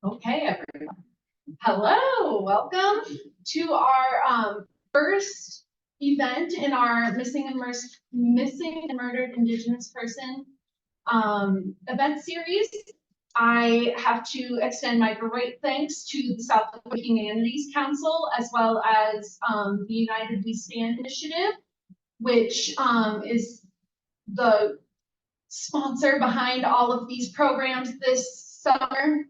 Okay, everyone. Hello, welcome to our first event in our Missing and Murdered Indigenous Person event series. I have to extend my great thanks to the South Dakota Humanities Council, as well as the United We Stand initiative, which is the sponsor behind all of these programs this summer.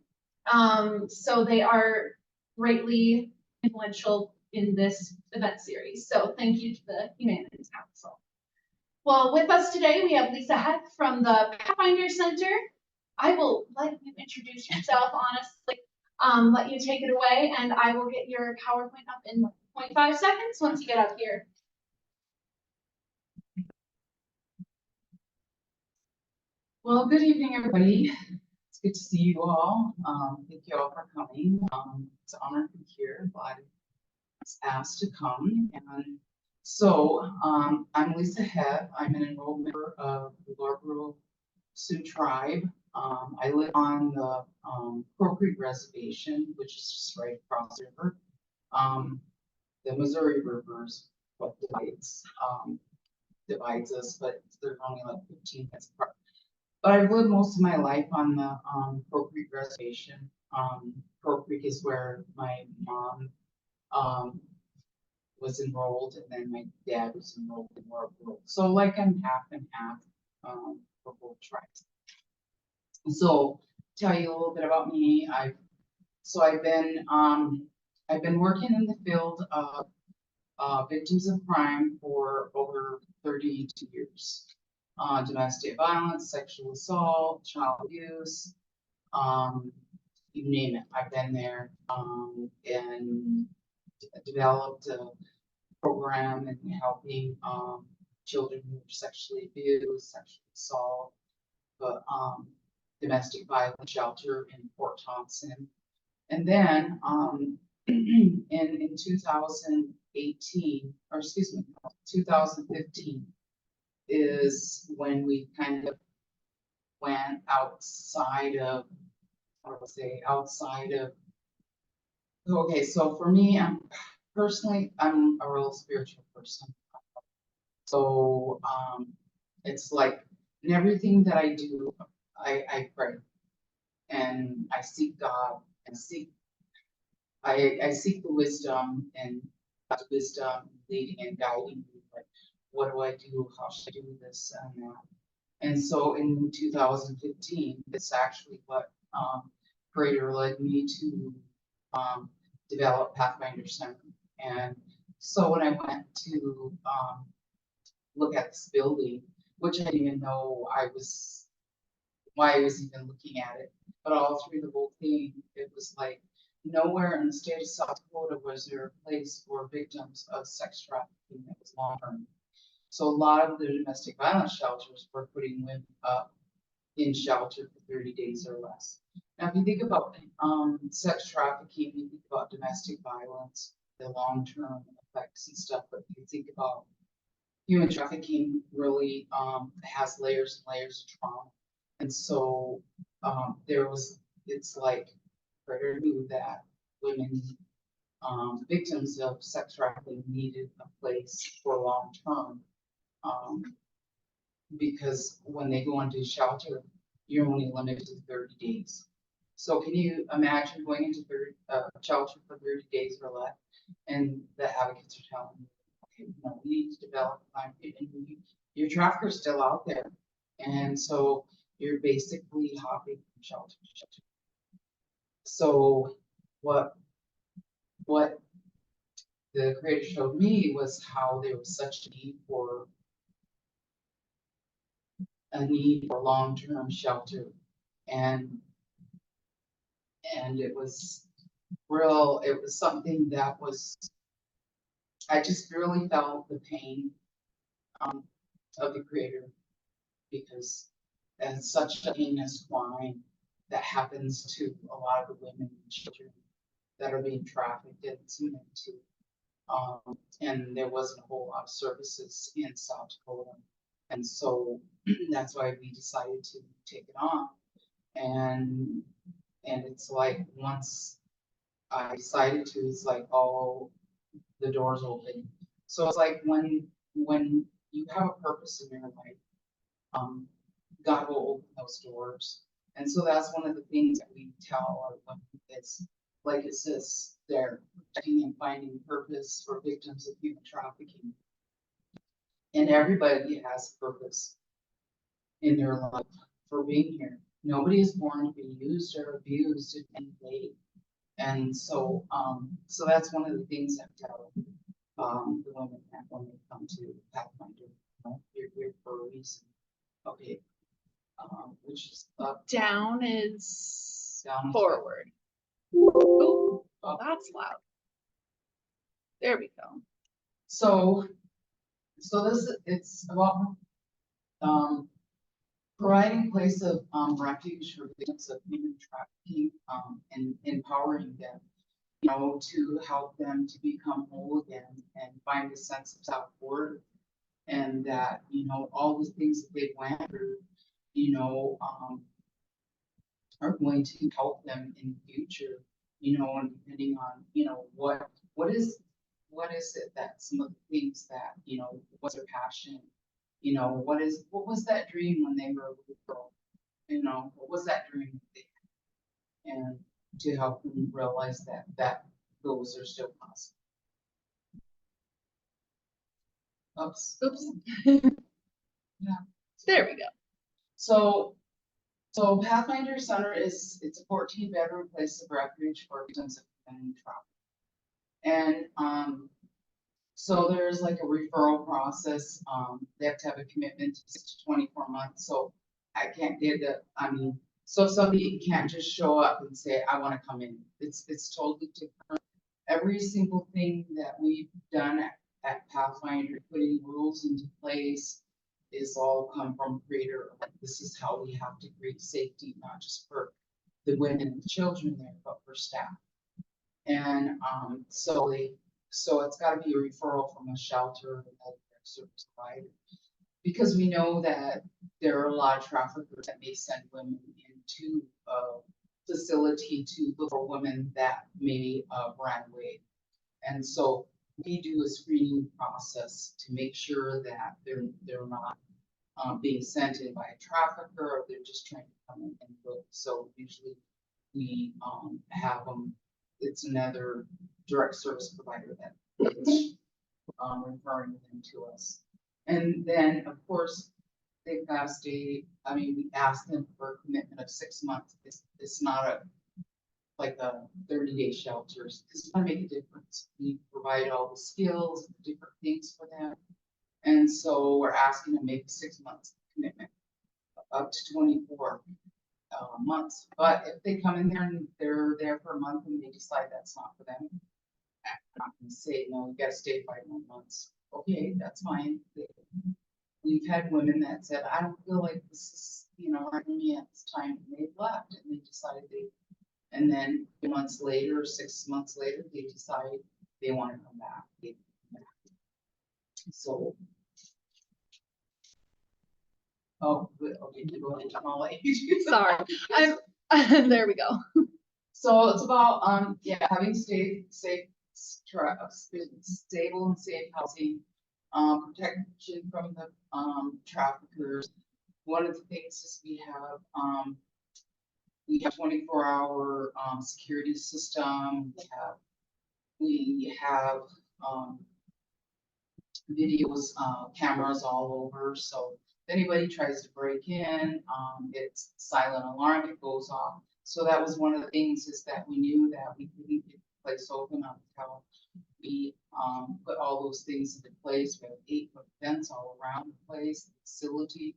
So they are greatly influential in this event series. So thank you to the Humanities Council. Well, with us today, we have Lisa Heth from the Pathfinder Center. I will let you introduce yourself, honestly, let you take it away, and I will get your PowerPoint up in 0.5 seconds once you get up here. Well, good evening, everybody. It's good to see you all. Thank you all for coming. It's an honor to be here. Glad I was asked to come. And so I'm Lisa Heth. I'm an enrolled member of the Lower Sioux Tribe. I live on the Crow Creek Reservation, which is just right across the river. The Missouri River is what divides us, but they're only like 15 minutes apart. But I've lived most of my life on the Crow Creek Reservation. Crow Creek is where my mom was enrolled, and then my dad was enrolled in Lower Sioux. So like I'm half and half for both tribes. So tell you a little bit about me. I've been working in the field of victims of crime for over 32 years. Domestic violence, sexual assault, child abuse, you name it, I've been there, and developed a program in helping children who are sexually abused, sexual assault, but domestic violence shelter in Fort Thompson. And then in 2018, or excuse me, 2015, is when we kind of went outside of, okay, so for me, I'm a real spiritual person. So it's like in everything that I do, I pray and I seek God and I seek the wisdom and God's wisdom leading and guiding me. Like, what do I do? How should I do this and that? And so in 2015, it's actually what Creator led me to develop Pathfinder Center. And so when I went to look at this building, which I didn't even know why I was even looking at it, but all through the whole thing, it was like nowhere in the state of South Dakota was there a place for victims of sex trafficking that was long term. So a lot of the domestic violence shelters were putting women up in shelter for 30 days or less. Now, if you think about sex trafficking, you think about domestic violence, the long-term effects and stuff, but you think about human trafficking really has layers and layers of trauma. And so it's like Predator knew that women, victims of sex trafficking needed a place for long-term. Because when they go into shelter, you're only limited to 30 days. So can you imagine going into shelter for 30 days or less, and the advocates are telling you, okay, no, we need to develop a plan, and your trafficker's still out there, and so you're basically hopping from shelter to shelter. So what the Creator showed me was how there was such a need for long-term shelter, and it was something that I just really felt the pain of the Creator, because it's such a heinous crime that happens to a lot of the women and children that are being trafficked into. And there wasn't a whole lot of services in South Dakota. And so that's why we decided to take it on. And And it's like, once I decided to, it's like, all the doors open. So it's like when you have a purpose in your life, um, God will open those doors. And so that's one of the things that we tell our women is, like it says there, protecting and finding purpose for victims of human trafficking. And everybody has purpose in their life for being here. Nobody is born to be used or abused in any way. And so, so that's one of the things I tell the women that when they come to Pathfinder, you're here for a reason. Okay, which is up, Down is down, is forward. Ooh, up. that's loud. There we go. So this, it's about, providing place of, refuge for victims of human trafficking, and empowering them, to help them to become whole again and find a sense of self-worth. And that, all the things that they went through, are going to help them in the future, and depending on, what is it that some of the things that, what's their passion, what was that dream when they were a little girl? What was that dream that they had? And to help them realize that those are still possible. Oops. Oops. Yeah. There we go. So Pathfinder Center it's a 14-bedroom place of refuge for victims of human trafficking. And so there's like a referral process. They have to have a commitment to 24 months. So I can't get so somebody can't just show up and say, I want to come in. It's totally different. Every single thing that we've done at Pathfinder, putting rules into place, is all come from Creator. Like, this is how we have to create safety, not just for the women and children there, but for staff. And so it's got to be a referral from a shelter or another service provider, because we know that there are a lot of traffickers that may send women into a facility to look for women that may ran away. And so we do a screening process to make sure that they're not being sent in by a trafficker, or they're just trying to come in and look. So usually we have them. It's another direct service provider that is referring them to us. And then, of course, they've got to stay. We ask them for a commitment of 6 months. It's not like a 30-day shelters. It's going to make a difference. We provide all the skills, different things for them. And so we're asking them to make a 6 months commitment, up to 24 months. But if they come in there and they're there for a month and they decide that's not for them, I'm not going to say, no, you got to stay 5 more months. Okay, that's fine. We've had women that said, I don't feel like this is, right for me at this time, and they've left, and they decided and then 2 months later, or 6 months later, they decide they want to come back. So, okay, to go into small age. Sorry. There we go. So it's about, having stable and safe housing, protection from the, traffickers. One of the things is we have 24-hour, security system. We have, videos, cameras all over. So if anybody tries to break in, it's silent alarm, it goes off. So that was one of the things, is that we knew that we couldn't get the place open until we put all those things into place. We have 8-foot fence all around the place, the facility.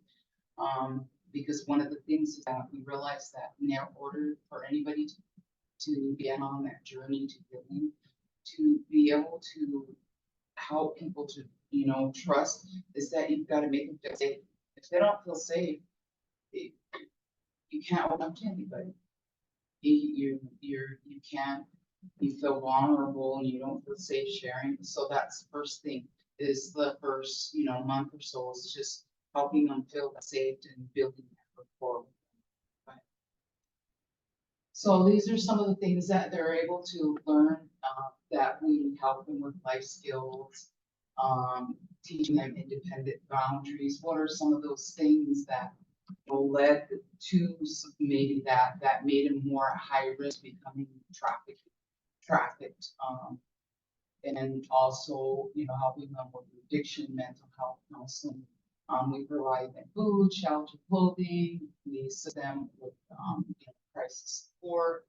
Because one of the things is that we realized that in order for anybody to get on that journey to healing, to be able to help people to, trust, is that you've got to make them feel safe. If they don't feel safe, you can't open up to anybody. You can't, you feel vulnerable and you don't feel safe sharing. So that's the first thing, is the first, month or so, is just helping them feel safe and building that rapport. So these are some of the things that they're able to learn, that we help them with life skills, teaching them independent boundaries. What are some of those things that led to maybe that made them more at high risk becoming trafficked, and also, helping them with addiction, mental health counseling. We provide them food, shelter, clothing. We assist them with, crisis support.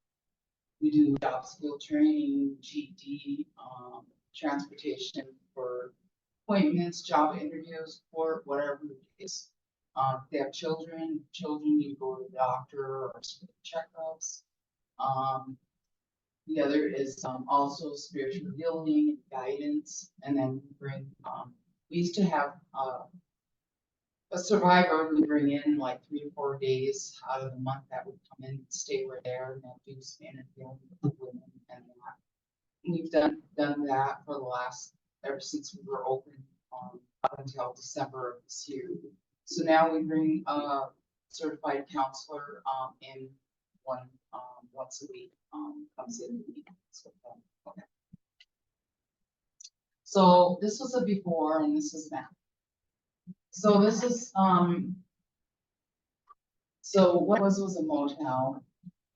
We do job skill training, GD, transportation for appointments, job interviews, or whatever it is. If they have children need to go to the doctor or checkups. The other is, also spiritual healing and guidance, and then we used to have, a survivor we bring in like 3 or 4 days out of the month that would come in and stay right there and they'll do Spanish healing with the women and that. We've done that for the last, ever since we were open, up until December of this year. So now we bring a certified counselor, in once a week, comes in and meets with them. Okay. So this was a before and this is now. So this is, so what was a motel,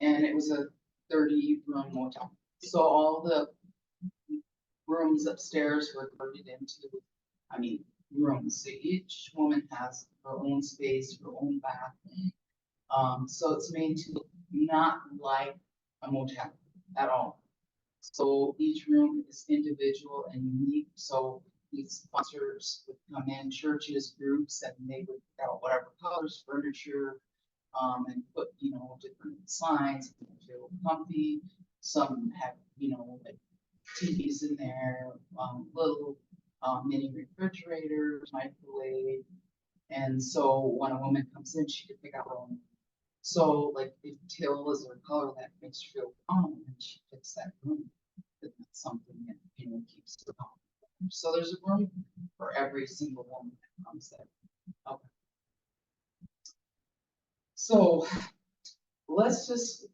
and it was a 30-room motel. So all the rooms upstairs were converted into, rooms. So each woman has her own space, her own bathroom. So it's made to look not like a motel at all. So each room is individual and unique. So these sponsors would come in, churches, groups, and they would pick out whatever colors, furniture, and put, different signs, feel comfy. Some have, like TVs in there, little, mini refrigerators, microwave. And so when a woman comes in, she could pick out her own. So like if teal is her color that makes her feel calm, and she picks that room. That's something that, keeps her calm. So there's a room for every single woman that comes there. Okay. So let's just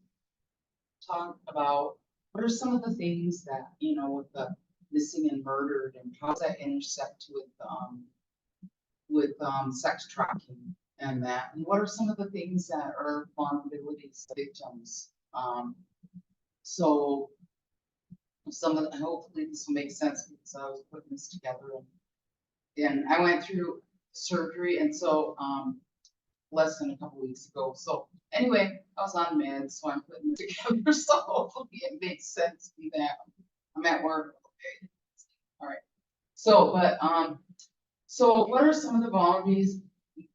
talk about what are some of the things that, with the missing and murdered, and how does that intersect with sex trafficking and that, and what are some of the things that are vulnerabilities of victims. So some of the, hopefully this will make sense because I was putting this together, and I went through surgery, and so less than a couple weeks ago. So anyway, I was on meds, so I'm putting it together. So hopefully it makes sense to that. I'm at work. Okay. All right. So, so what are some of the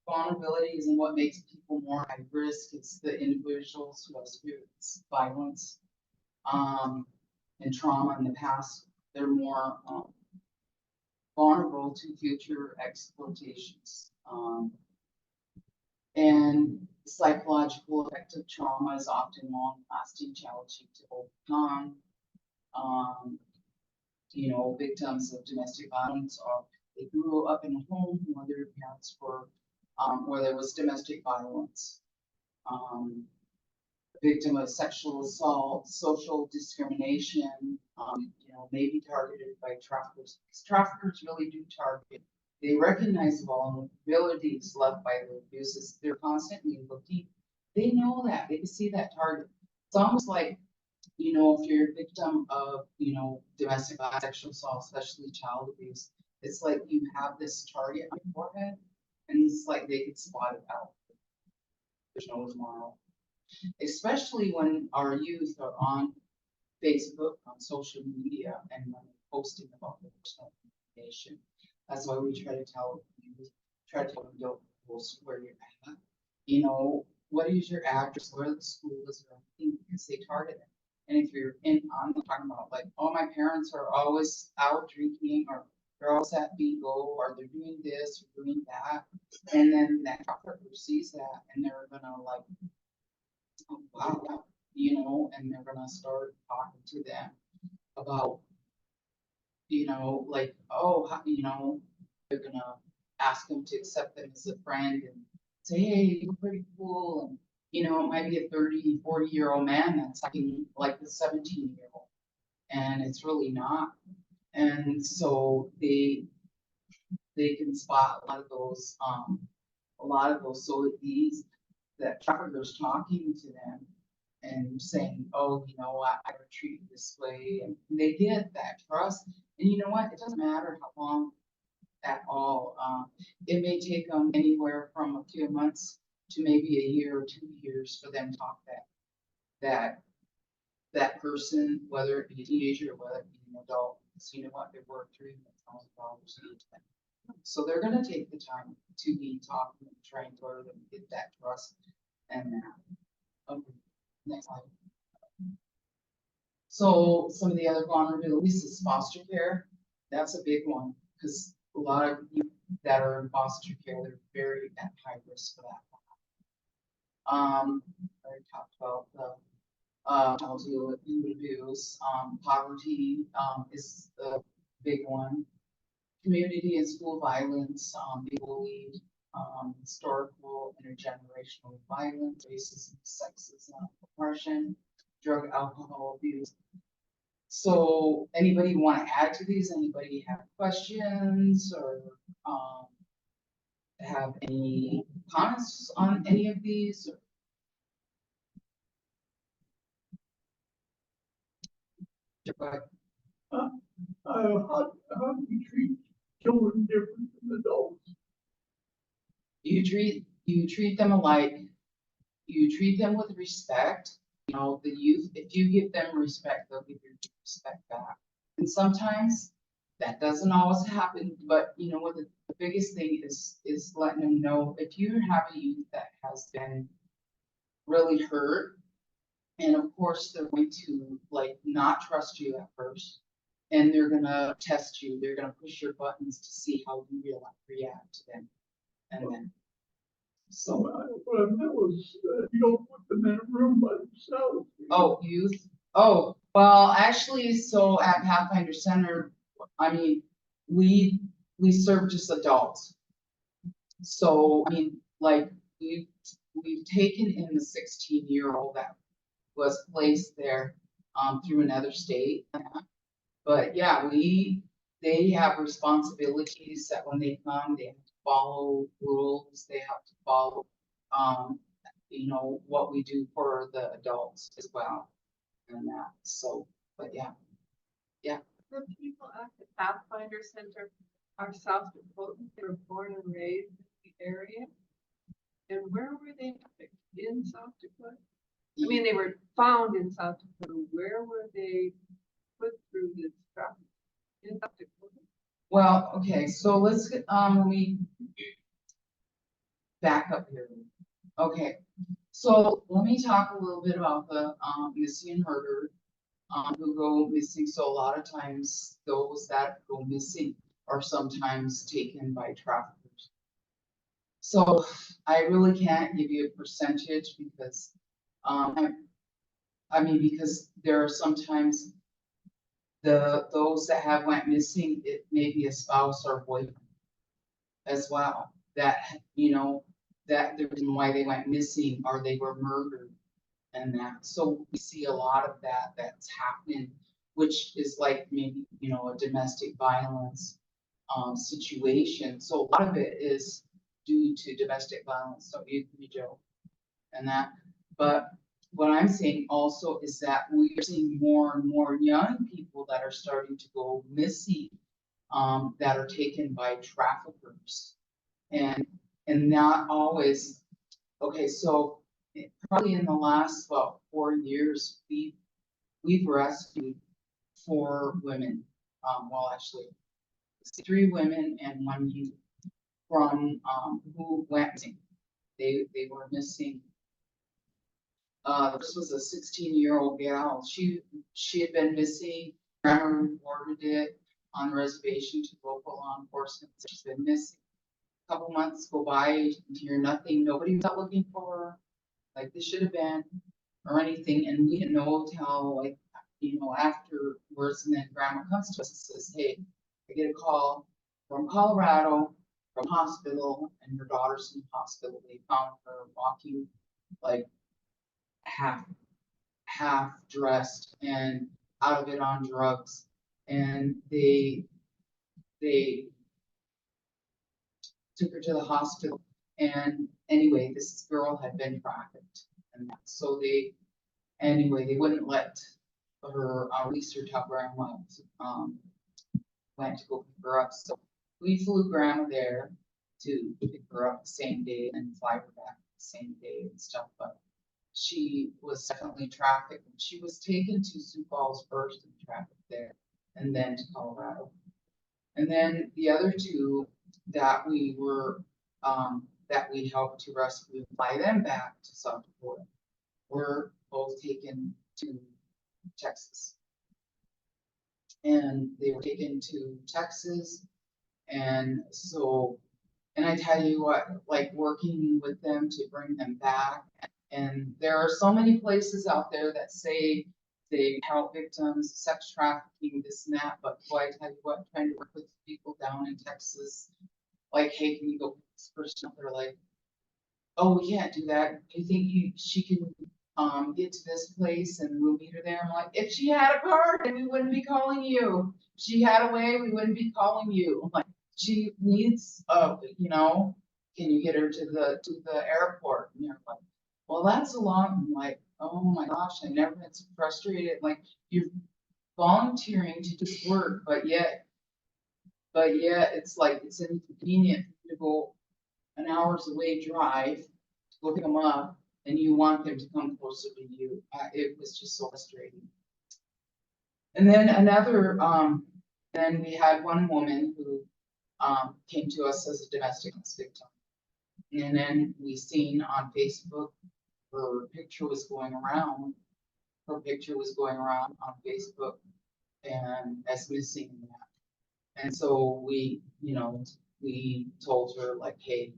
vulnerabilities and what makes people more high risk? It's the individuals who have experienced violence, and trauma in the past. They're more, vulnerable to future exploitations. And psychological effect of trauma is often long-lasting, challenging to overcome. Victims of domestic violence they grew up in a home where their parents were, where there was domestic violence. Victim of sexual assault, social discrimination, may be targeted by traffickers. Traffickers really do target. They recognize vulnerabilities left by their abuses. They're constantly looking. They know that. They can see that target. It's almost like, if you're a victim of, domestic violence, sexual assault, especially child abuse, it's like you have this target on your forehead, and it's like they can spot it out. There's no tomorrow. Especially when our youth are on Facebook, on social media, and when they're posting about their personal information. That's why we try to tell you, them don't post where you're at. What is your address, where the school is, or anything, because they target it. And if you're I'm talking about like, oh, my parents are always out drinking, or they're always at bingo, or they're doing this or doing that, and then that trafficker sees that, and they're gonna like, oh, wow, and they're gonna start talking to them about, like, oh, they're gonna ask them to accept them as a friend and say, hey, you're pretty cool, and you know, it might be a 30, 40-year-old man that's acting like the 17-year-old, and it's really not. And so they can spot a lot of those, so these, that traffickers talking to them and saying, oh, you know what, I would treat you this way, and they get that trust, and you know what, it doesn't matter how long at all, it may take them anywhere from a few months to maybe a year or 2 years for them to talk that that person, whether it be a teenager or whether it be an adult, so you know what, they're worth $300,000 each. So they're gonna take the time to be talking and trying to learn and get that trust and that. Okay, next slide. So some of the other vulnerabilities is foster care. That's a big one, because a lot of people that are in foster care, they're very at high risk for that. I already talked about the childhood abuse, poverty, is the big one. Community and school violence, being bullied, historical intergenerational violence, racism, sexism, oppression, drug, alcohol abuse. So anybody want to add to these? Anybody have questions or have any comments on any of these? Or- How do you treat children different from adults? You treat them alike. You treat them with respect. You know, the youth, if you give them respect, they'll give you respect back. And sometimes that doesn't always happen, but you know what, the biggest thing is letting them know if you have a youth that has been really hurt, and of course they're going to like not trust you at first, and they're gonna test you, they're gonna push your buttons to see how you react to them. And then So what I meant was, you don't put them in a room by themselves. oh, youth. Oh, well, actually, so at Pathfinder Center, I mean, we serve just adults. So, I mean, like, we've taken in the 16-year-old that was placed there, through another state. But yeah, they have responsibilities that when they come, they have to follow rules, they have to follow, you know, what we do for the adults as well. And that, so, but yeah, The people at the Pathfinder Center are South Dakotans. They were born and raised in the area. And where were they picked? In South Dakota? I mean, they were found in South Dakota. Where were they put through this traffic? In South Dakota? well, okay, so let's get, let me back up here. Okay, so let me talk a little bit about the, missing and murdered, who go missing. So a lot of times those that go missing are sometimes taken by traffickers. So I really can't give you a percentage because, I mean, because there are sometimes those that have went missing, it may be a spouse or boyfriend as well, that, you know, that the reason why they went missing or they were murdered and that. So we see a lot of that that's happening, which is like maybe, you know, a domestic violence situation. So a lot of it is due to domestic violence. So you agree, Joe, and that. But what I'm saying also is that we are seeing more and more young people that are starting to go missing, that are taken by traffickers, and not always. Okay, so probably in the last about 4 years, we've rescued 4 women. Well, actually, 3 women and 1 youth from who went missing. They were missing. This was a 16-year-old gal. She had been missing. Grandma reported it on the reservation to local law enforcement. She's been missing. A couple months go by, you hear nothing. Nobody was out looking for her, like they should have been, or anything. And we didn't know till like, you know, afterwards. And then grandma comes to us and says, "Hey, I get a call from Colorado, from hospital, and your daughter's in the hospital. They found her walking like half dressed and out of it on drugs. And they took her to the hospital. And anyway, this girl had been trafficked. And so they wouldn't let her release her till grandma went to go pick her up. So we flew grandma there to pick her up the same day and fly her back the same day and stuff. But she was definitely trafficked. She was taken to Sioux Falls first and trafficked there, and then to Colorado. And then the other two that we helped to rescue, fly them back to South Dakota, were both taken to Texas. And they were taken to Texas, and so, and I tell you what, like working with them to bring them back, and there are so many places out there that say they help victims, sex trafficking, this and that, but boy, I tell you what, trying to work with people down in Texas, like, hey, can you go pick this person up? They're like, oh, we can't do that. Do you think she can get to this place and we'll meet her there? I'm like, if she had a car, then we wouldn't be calling you. If she had a way, we wouldn't be calling you. I'm like, she needs, can you get her to the airport? And they're like, well, that's a lot. I'm like, oh my gosh, I never been so frustrated. Like, you're volunteering to do work, but yet it's like it's inconvenient to go an hour's away drive to look them up, and you want them to come closer to you. It was just so frustrating. And then then we had one woman who came to us as a domestic violence victim. And then we seen on Facebook, her picture was going around on Facebook and as missing in that. And so we told her, like, hey,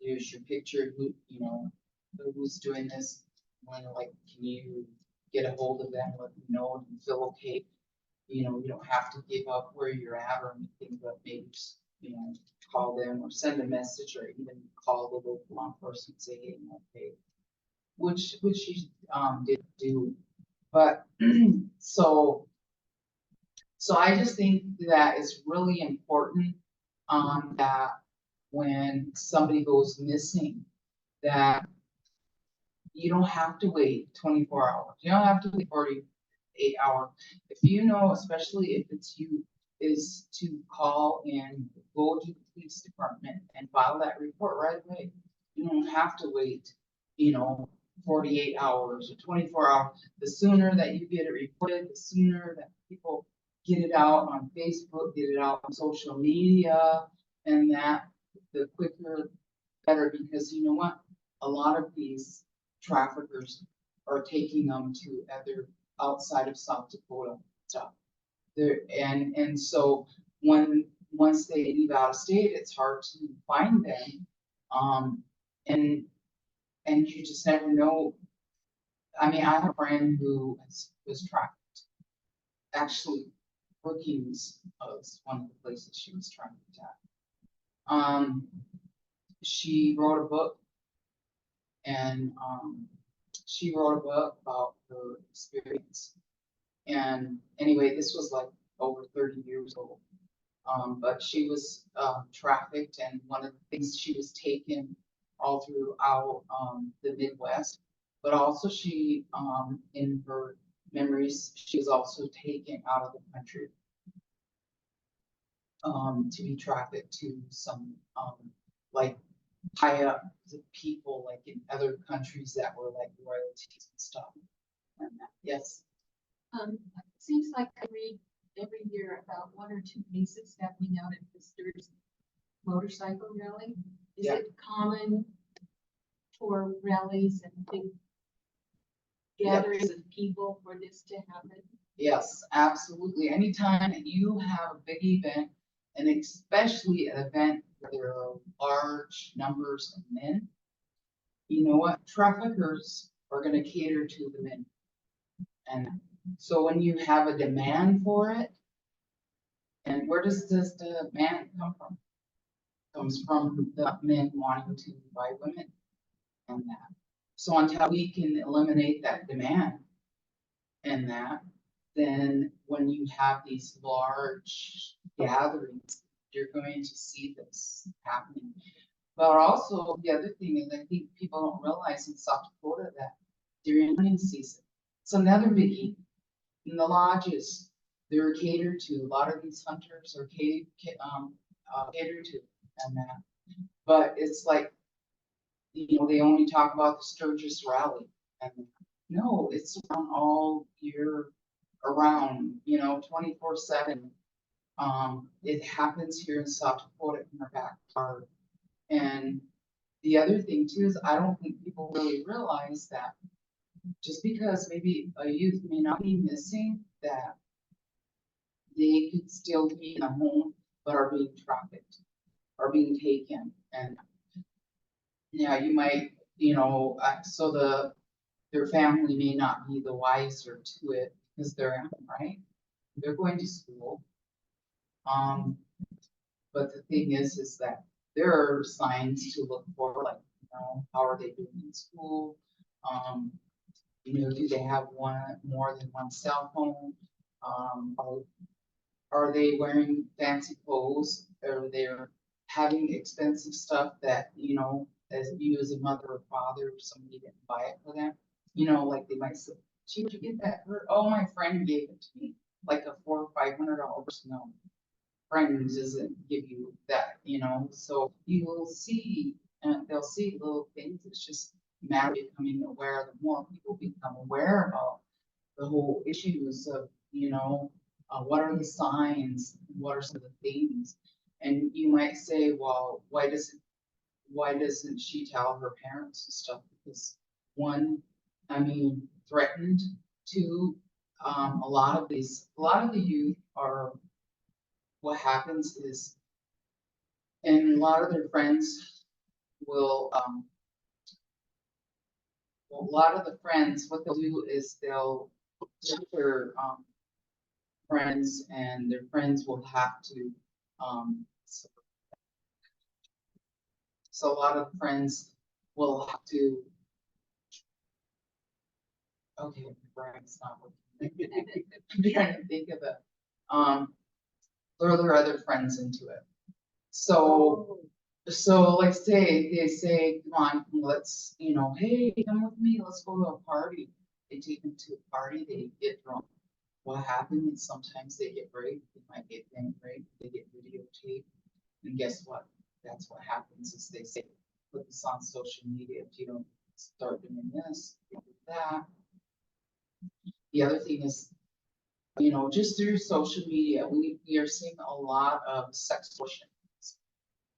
here's your picture, who's doing this, and like, can you get a hold of them, let them know if you feel okay, you don't have to give up where you're at or anything, but maybe just, call them or send a message or even call the local law enforcement, say, hey, okay, which she did do. But so I just think that it's really important that when somebody goes missing, that you don't have to wait 24 hours. You don't have to wait 48 hours. If especially if it's you, is to call and go to the police department and file that report right away. You don't have to wait, 48 hours or 24 hours. The sooner that you get it reported, the sooner that people get it out on Facebook, get it out on social media, and that the quicker better, because you know what? A lot of these traffickers are taking them to other outside of South Dakota stuff. And so once they leave out of state, it's hard to find them. And you just never know. I mean, I have a friend who was trafficked. Actually, Brookings was one of the places she was trafficked at. She wrote a book, and she wrote a book about her experience. And anyway, this was like over 30 years old. But she was trafficked, and one of the things, she was taken all throughout the Midwest, but also she, in her memories, she was also taken out of the country to be trafficked to some like high up people, like in other countries that were like royalties and stuff. And yes. Seems like I read every year about one or two cases happening out at the Sturgis motorcycle rally. Is Yeah. it common for rallies and big gatherings of people for this to happen? Yes, absolutely. Anytime that you have a big event, and especially an event where there are large numbers of men, you know what? Traffickers are going to cater to the men. And so when you have a demand for it, and where does this demand come from? It comes from the men wanting to buy women and that. So until we can eliminate that demand and that, then when you have these large gatherings, you're going to see this happening. But also, the other thing is, I think people don't realize in South Dakota that during hunting season, it's another biggie. In the lodges, they're catered to. A lot of these hunters are catered to, and that. But it's like, you know, they only talk about the Sturgis rally, and no, it's around all year around, you know, 24/7. It happens here in South Dakota in our backyard. And the other thing too is I don't think people really realize that just because maybe a youth may not be missing, that they could still be in a home but are being trafficked or being taken. And yeah, you might, you know, so their family may not be the wiser to it because they're at home, right? They're going to school. But the thing is that there are signs to look for, like, you know, how are they doing in school? You know, do they have more than one cell phone? Are they wearing fancy clothes? Are they having expensive stuff that, you know, as you as a mother or father, or somebody didn't buy it for them? You know, like they might say, gee, where'd you get that? Oh, my friend gave it to me, like a $400 or $500. No, friends doesn't give you that, you know, so you will see, and they'll see little things. It's just a matter of becoming aware. The more people become aware about the whole issues of, you know, what are the signs, what are some of the things, and you might say, well, why doesn't she tell her parents and stuff? Because one, I mean, threatened. Two, a lot of the youth are, what happens is, and a lot of their friends will, well, a lot of the friends, what they'll do is they'll tell their, friends, and their friends will have to, so a lot of friends will have to, okay, my brain's not working. I'm trying to think of it, throw their other friends into it. So like they say, come on, let's, you know, hey, come with me, let's go to a party. They take them to a party, they get drunk. What happens is sometimes they get raped, they might get gang raped, they get videotaped. And guess what? That's what happens is they say, put this on social media. If you don't start doing this, you do that. The other thing is, you know, just through social media, we are seeing a lot of sextortion.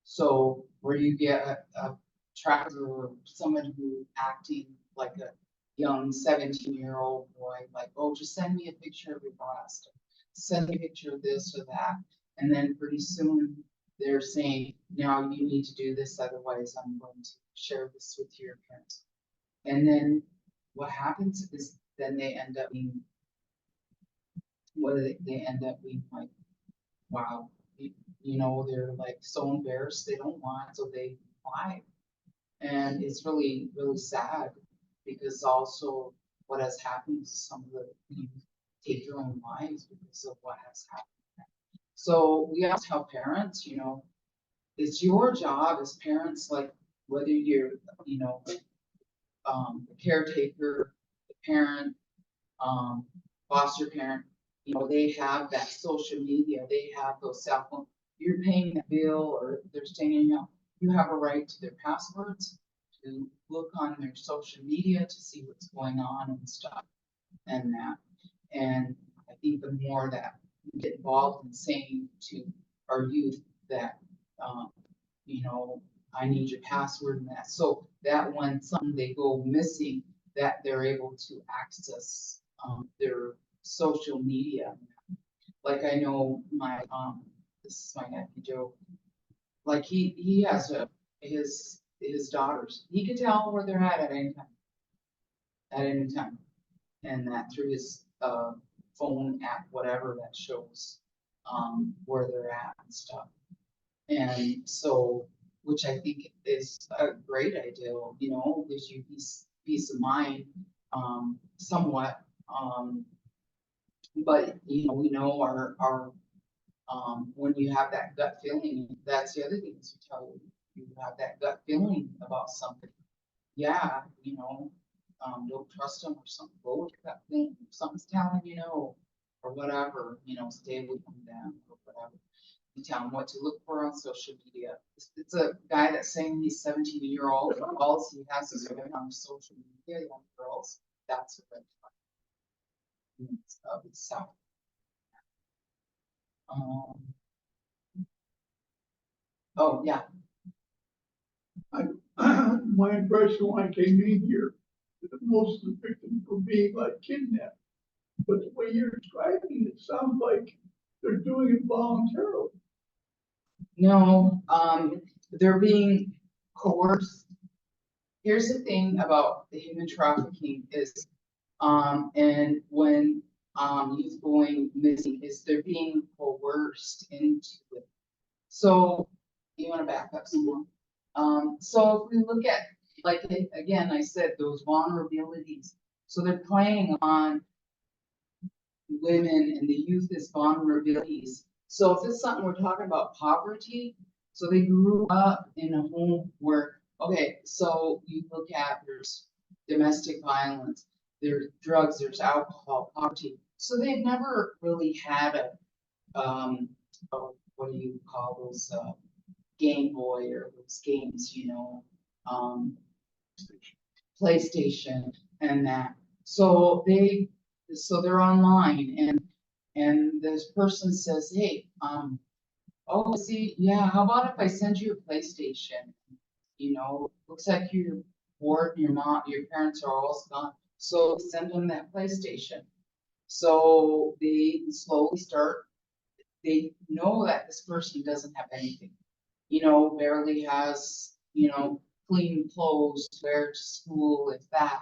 So where you get a tracker or someone who acting like a young 17-year-old boy, like, oh, just send me a picture of your breast, send me a picture of this or that. And then pretty soon they're saying, now you need to do this, otherwise I'm going to share this with your parents. And then what happens is then they end up being, they end up being like, wow, you know, they're like so embarrassed, they don't want, so they lie. And it's really, really sad, because also what has happened is some of the youth take their own lives because of what has happened. So we have to tell parents, you know, it's your job as parents, like whether you're, you know, the caretaker, the parent, foster parent, you know, they have that social media, they have those cell phones. You're paying the bill or they're staying out. You have a right to their passwords, to look on their social media to see what's going on and stuff and that. And I think the more that we get involved in saying to our youth that, you know, I need your password and that, so that when something they go missing, that they're able to access their social media. Like I know my this is my nephew Joe. Like he has his daughters. He can tell where they're at any time. At any time, and that through his phone app, whatever that shows where they're at and stuff. And so, which I think is a great idea, you know, gives you peace of mind, somewhat, but, you know, we know when you have that gut feeling, that's the other thing is we tell you have that gut feeling about something. Yeah, you know, don't trust them or something, go with that feeling, if something's telling you no, or whatever, you know, stay away from them or whatever. You tell them what to look for on social media. It's a guy that's saying he's 17-year-old, and all he has is women on social media, young girls, that's a red flag. It's of itself. Oh, yeah, My impression when I came in here, that most of the victims were being like kidnapped. But the way you're describing it sounds like they're doing it voluntarily. no, they're being coerced. Here's the thing about the human trafficking is, and when, youth going missing is they're being coerced into it. So, you wanna back up some more? So if we look at, like, again, I said, those vulnerabilities, so they're playing on women and the youth as vulnerabilities. So if it's something we're talking about poverty, so they grew up in a home where, okay, so you look at there's domestic violence, there's drugs, there's alcohol, poverty. So they've never really had what do you call those, Game Boy or those games, you know, PlayStation and that. So they're online and this person says, hey, oh, see, yeah, how about if I send you a PlayStation? You know, looks like you're bored, your parents are all gone. So send them that PlayStation. So they slowly they know that this person doesn't have anything, you know, barely has, you know, clean clothes, wear to school, if that.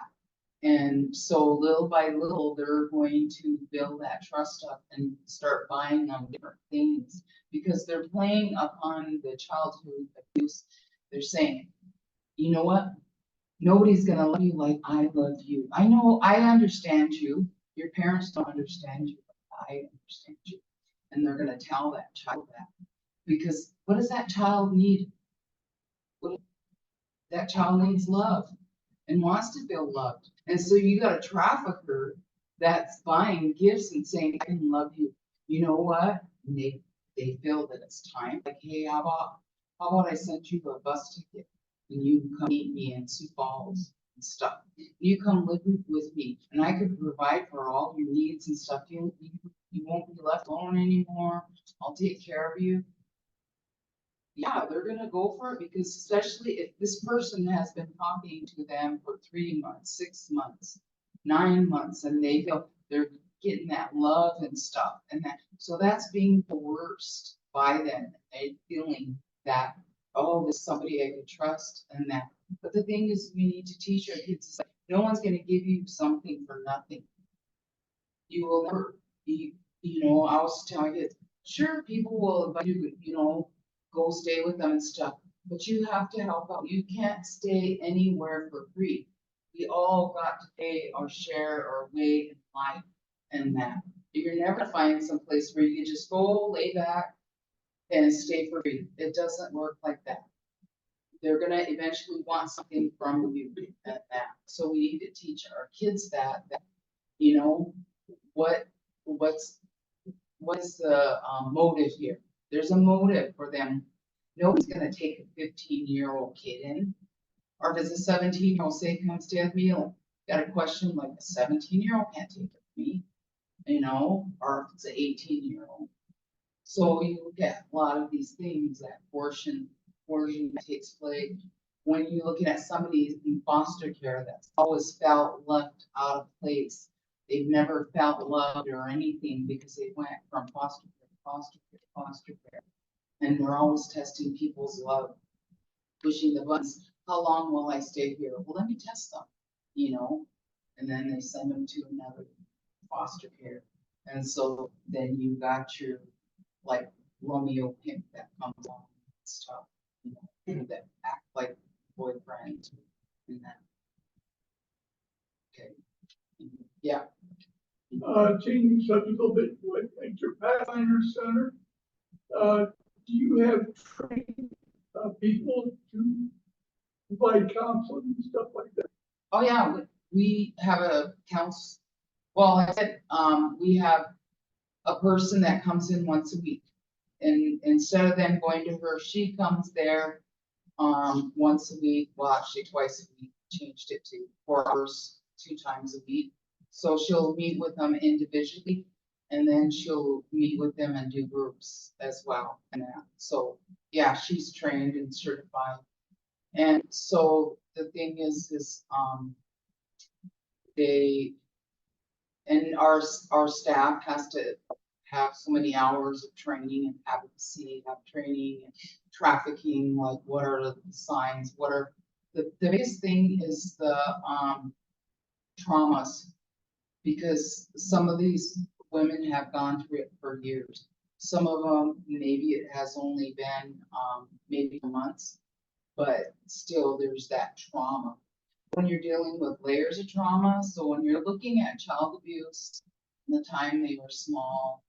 And so little by little, they're going to build that trust up and start buying them different things because they're playing upon the childhood abuse. They're saying, you know what? Nobody's gonna love you like I love you. I know, I understand you. Your parents don't understand you, but I understand you. And they're gonna tell that child that. Because what does that child need? That child needs love and wants to feel loved. And so you got a trafficker that's buying gifts and saying, I can love you. You know what? And they feel that it's time. Like, hey, how about I send you a bus ticket and you can come meet me in Sioux Falls and stuff. You come live with me and I could provide for all your needs and stuff. You won't be left alone anymore. I'll take care of you. Yeah, they're gonna go for it because especially if this person has been talking to them for 3 months, 6 months, 9 months, and they feel they're getting that love and stuff and that, so that's being coerced by them and feeling that, oh, this is somebody I can trust and that. But the thing is, we need to teach our kids, like, no one's gonna give you something for nothing. You will never be, you know, I was telling kids, sure, people will invite you, you know, go stay with them and stuff, but you have to help out. You can't stay anywhere for free. We all got to pay our share or way in life and that. You're never gonna find some place where you can just go lay back and stay for free. It doesn't work like that. They're gonna eventually want something from you and that. So we need to teach our kids that you know, what's the motive here? There's a motive for them. Nobody's gonna take a 15-year-old kid in, or does a 17-year-old say, come stay with me? Got a question like a 17-year-old can't take it with me, you know, or if it's an 18-year-old. So you look at a lot of these things, that portion takes place when you're looking at somebody in foster care that's always felt left out of place. They've never felt loved or anything because they went from foster care to foster care to foster care. And they're always testing people's love, pushing the buttons. How long will I stay here? Well, let me test them, you know, and then they send them to another foster care. And so then you got your, like, Romeo pimp that comes on and stuff, you know, that act like boyfriend and that. Okay. Yeah, Changing subject a little bit, like at your Pathfinder Center, do you have trained, people to provide counseling and stuff like that? oh yeah, we have a well, I said, we have a person that comes in once a week. And instead of them going to her, she comes there, once a week, well, actually twice a week, changed it to 4 hours, 2 times a week. So she'll meet with them individually, and then she'll meet with them and do groups as well, and that. So, yeah, she's trained and certified. And so the thing is, they, and our staff has to have so many hours of training and advocacy, have training and trafficking, like what are the signs, what are, the biggest thing is the, traumas. Because some of these women have gone through it for years. Some of them, maybe it has only been, maybe months, but still there's that trauma. When you're dealing with layers of trauma, so when you're looking at child abuse, the time they were small,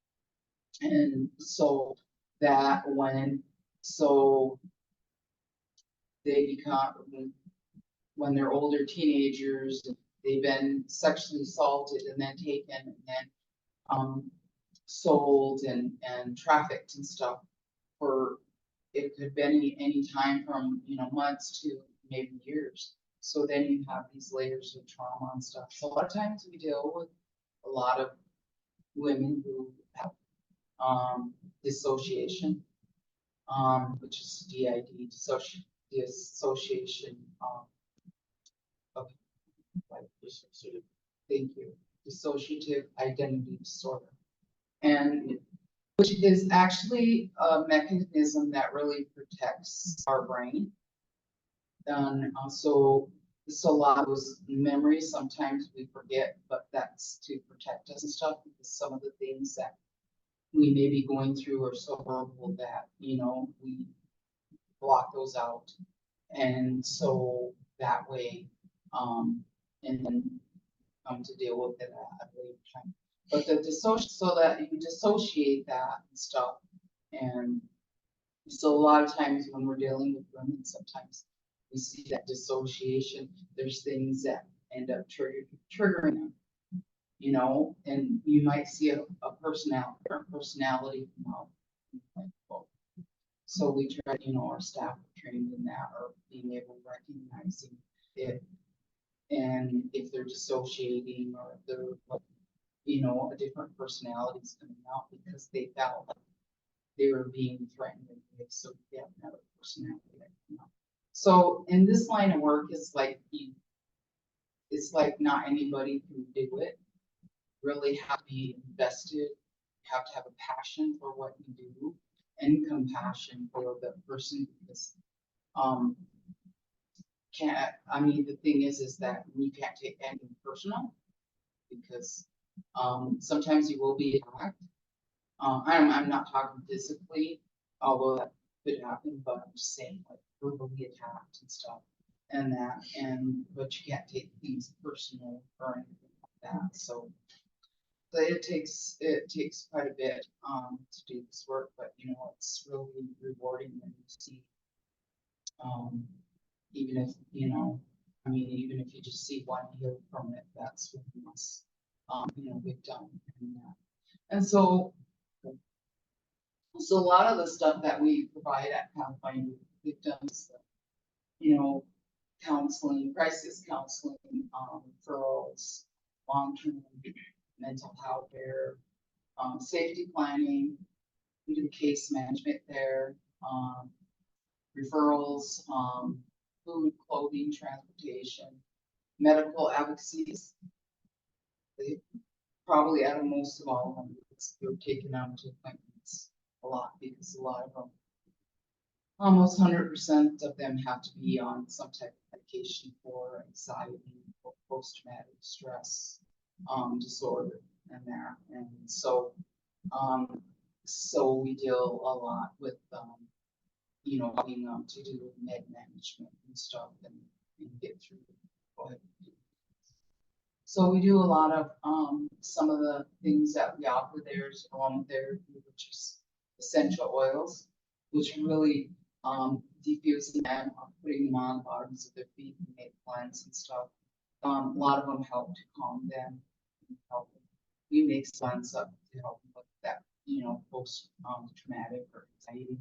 and so that so they become, when they're older teenagers, they've been sexually assaulted and then taken and then, sold and trafficked and stuff for, it could be any time from, months to maybe years. So then you have these layers of trauma and stuff. So a lot of times we deal with a lot of women who have, dissociation, which is DID, dissociation, of, like, thank you, dissociative identity disorder. And which is actually a mechanism that really protects our brain. And so a lot of those memories, sometimes we forget, but that's to protect us and stuff, because some of the things that we may be going through are so horrible that, we block those out. And so that way, and then come to deal with it at a later time. But so that you dissociate that and stuff. And so a lot of times when we're dealing with women, sometimes we see that dissociation, there's things that end up triggering them, and you might see a personality come out. Like, well, so we try, our staff are trained in that, or being able to recognize it, and if they're dissociating, or if they're like, a different personality is coming out because they felt like they were being threatened, and so they have another personality that came out. So in this line of work, it's like not anybody can do it. Really have to be invested. You have to have a passion for what you do and compassion for the person, because the thing is that you can't take anything personal, because sometimes you will be attacked. I'm not talking physically, although that could happen, but I'm just saying, like, verbally attacked and stuff, but you can't take things personal or anything like that. So it takes quite a bit to do this work, but it's really rewarding when you see, even if even if you just see one heal from it, that's what you must we've done. And so a lot of the stuff that we provide at Pathfinder victims, counseling, crisis counseling, referrals, long-term mental health care, safety planning, we do case management there, referrals, food, clothing, transportation, medical advocacies. They probably out of most of all of them, they're taken out to appointments a lot, because a lot of them, almost 100% of them have to be on some type of medication for anxiety or post-traumatic stress disorder and that. And so we deal a lot with helping them to do med management and stuff, and get through. Go ahead. So we do a lot of, some of the things that we offer there is aromatherapy, which is essential oils, which really, diffusing them, putting them on the bottoms of their feet and make blends and stuff. A lot of them help to calm them. And help them. We make blends up to help them with that, post, traumatic or anxiety.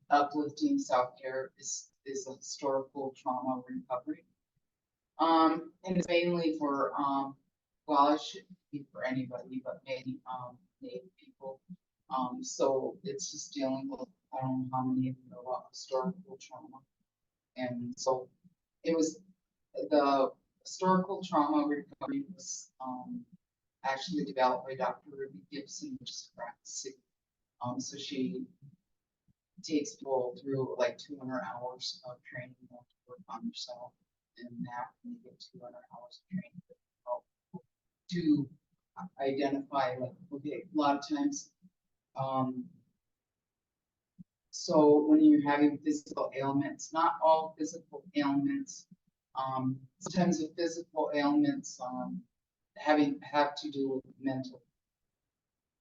Uplifting self-care is a historical trauma recovery. And it's mainly for, well, it shouldn't be for anybody, but maybe, Native people. So it's just dealing with, I don't know how many of you know about historical trauma. And so it was, the historical trauma recovery was, actually developed by Dr. Ruby Gibson, which is practicing. So she takes people through like 200 hours of training to work on yourself, and that you get 200 hours of training to identify, like, okay, a lot of times, so when you're having physical ailments, not all physical ailments, sometimes the physical ailments, have to do with mental.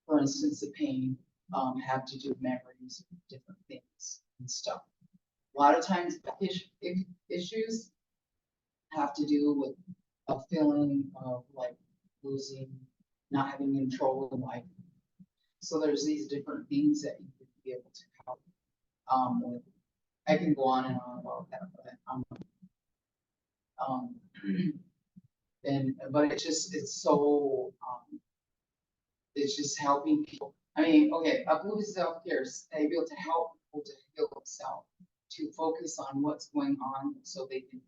For instance, the pain, have to do with memories of different things and stuff. A lot of times issues have to do with a feeling of like losing, not having control in life. So there's these different things that you could be able to help, with. I can go on and on about that, but but it's so, it's just helping people. I mean, okay, uplift self-care is able to help people to heal themselves, to focus on what's going on so they can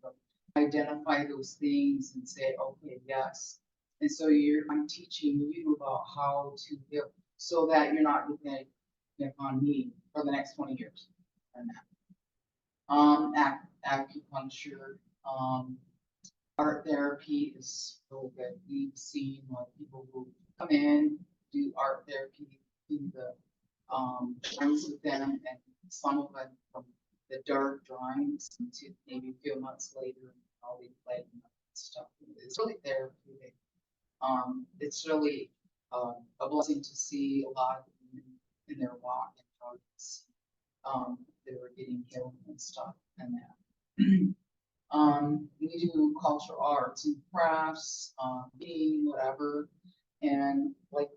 identify those things and say, okay, yes. And so I'm teaching you about how to heal so that you're not depending on me for the next 20 years. And that. Acupuncture, art therapy is so good. We've seen like people who come in, do art therapy, do the drawings with them, and some of them from the dark drawings to maybe a few months later, all these lighting up and stuff. It's really therapeutic. It's really a blessing to see a lot of them in their walk and how they were getting healed and stuff and that. We do cultural arts and crafts, being whatever, and like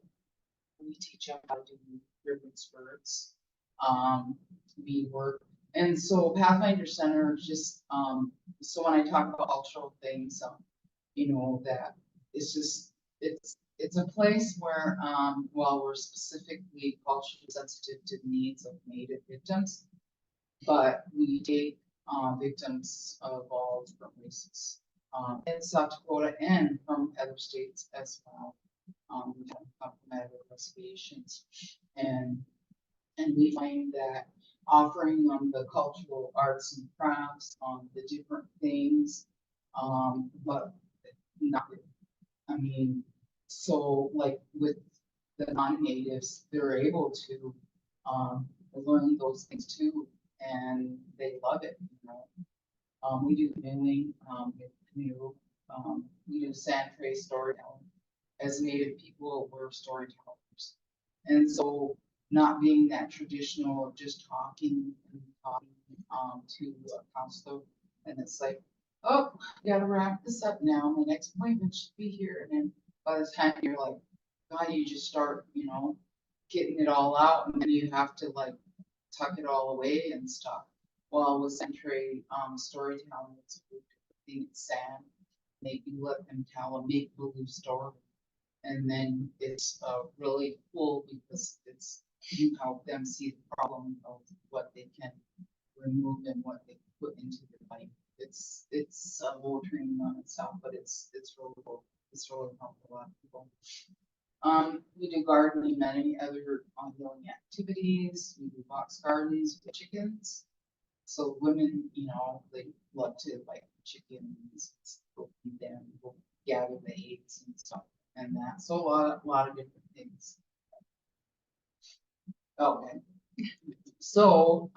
we teach them how to do ribbon skirts, beadwork, and so Pathfinder Center is just, so when I talk about cultural things, that it's just it's a place where, well, we're specifically culturally sensitive to the needs of Native victims, but we take victims of all different races in South Dakota and from other states as well. We have complementary investigations, and we find that offering them the cultural arts and crafts, the different things, but not. I mean, so like with the non-natives, they're able to learn those things too, and they love it. We do canoeing, we do sand tray storytelling. As Native people, we're storytellers, and so not being that traditional of just talking and talking to a counselor, and it's like, oh, gotta wrap this up now. My next appointment should be here, and then by the time you're like, God, you just start, getting it all out, and then you have to like tuck it all away and stuff. Well, with century storytelling, it's a thing. It's sad. Maybe let them tell a make believe story, and then it's really cool because you help them see the problem of what they can remove and what they put into their life. It's a whole training on itself, but it's really cool. It's really helped a lot of people. We do gardening and many other ongoing activities. We do box gardens with chickens. So women, they love to like chickens, go feed them, go gather the eggs and stuff and that. So a lot of different things. Okay. So,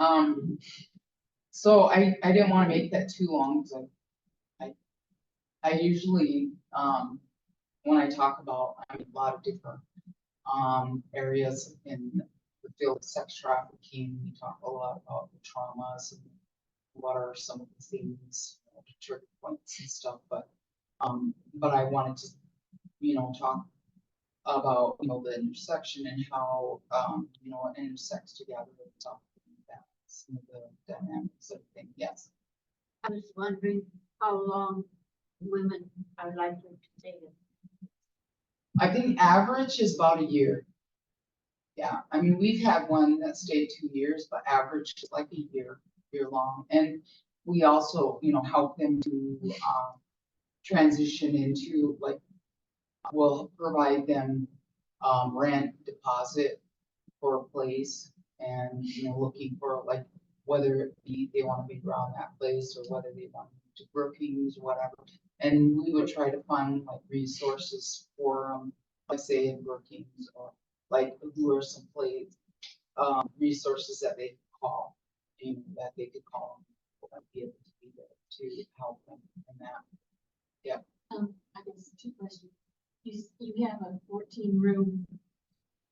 so I didn't want to make that too long because I usually, when I talk about, I mean, a lot of different, areas in the field of sex trafficking, we talk a lot about the traumas and what are some of the things, trigger points and stuff, but I wanted to, talk about, the intersection and how, it intersects together and stuff. That, some of the dynamics of things, yes. I was wondering how long women are likely to stay in. I think average is about a year. Yeah, I mean, we've had one that stayed 2 years, but average is like a year long. And we also, help them to transition into like, we'll provide them rent deposit for a place and, looking for like, whether it be they want to be around that place or whether they want to Brookings or whatever. And we would try to find like resources for them, like say in Brookings or like who are some place, resources that they could call, that they could call and be able to be there to help them in that. Yeah. I guess 2 questions. You have a 14-room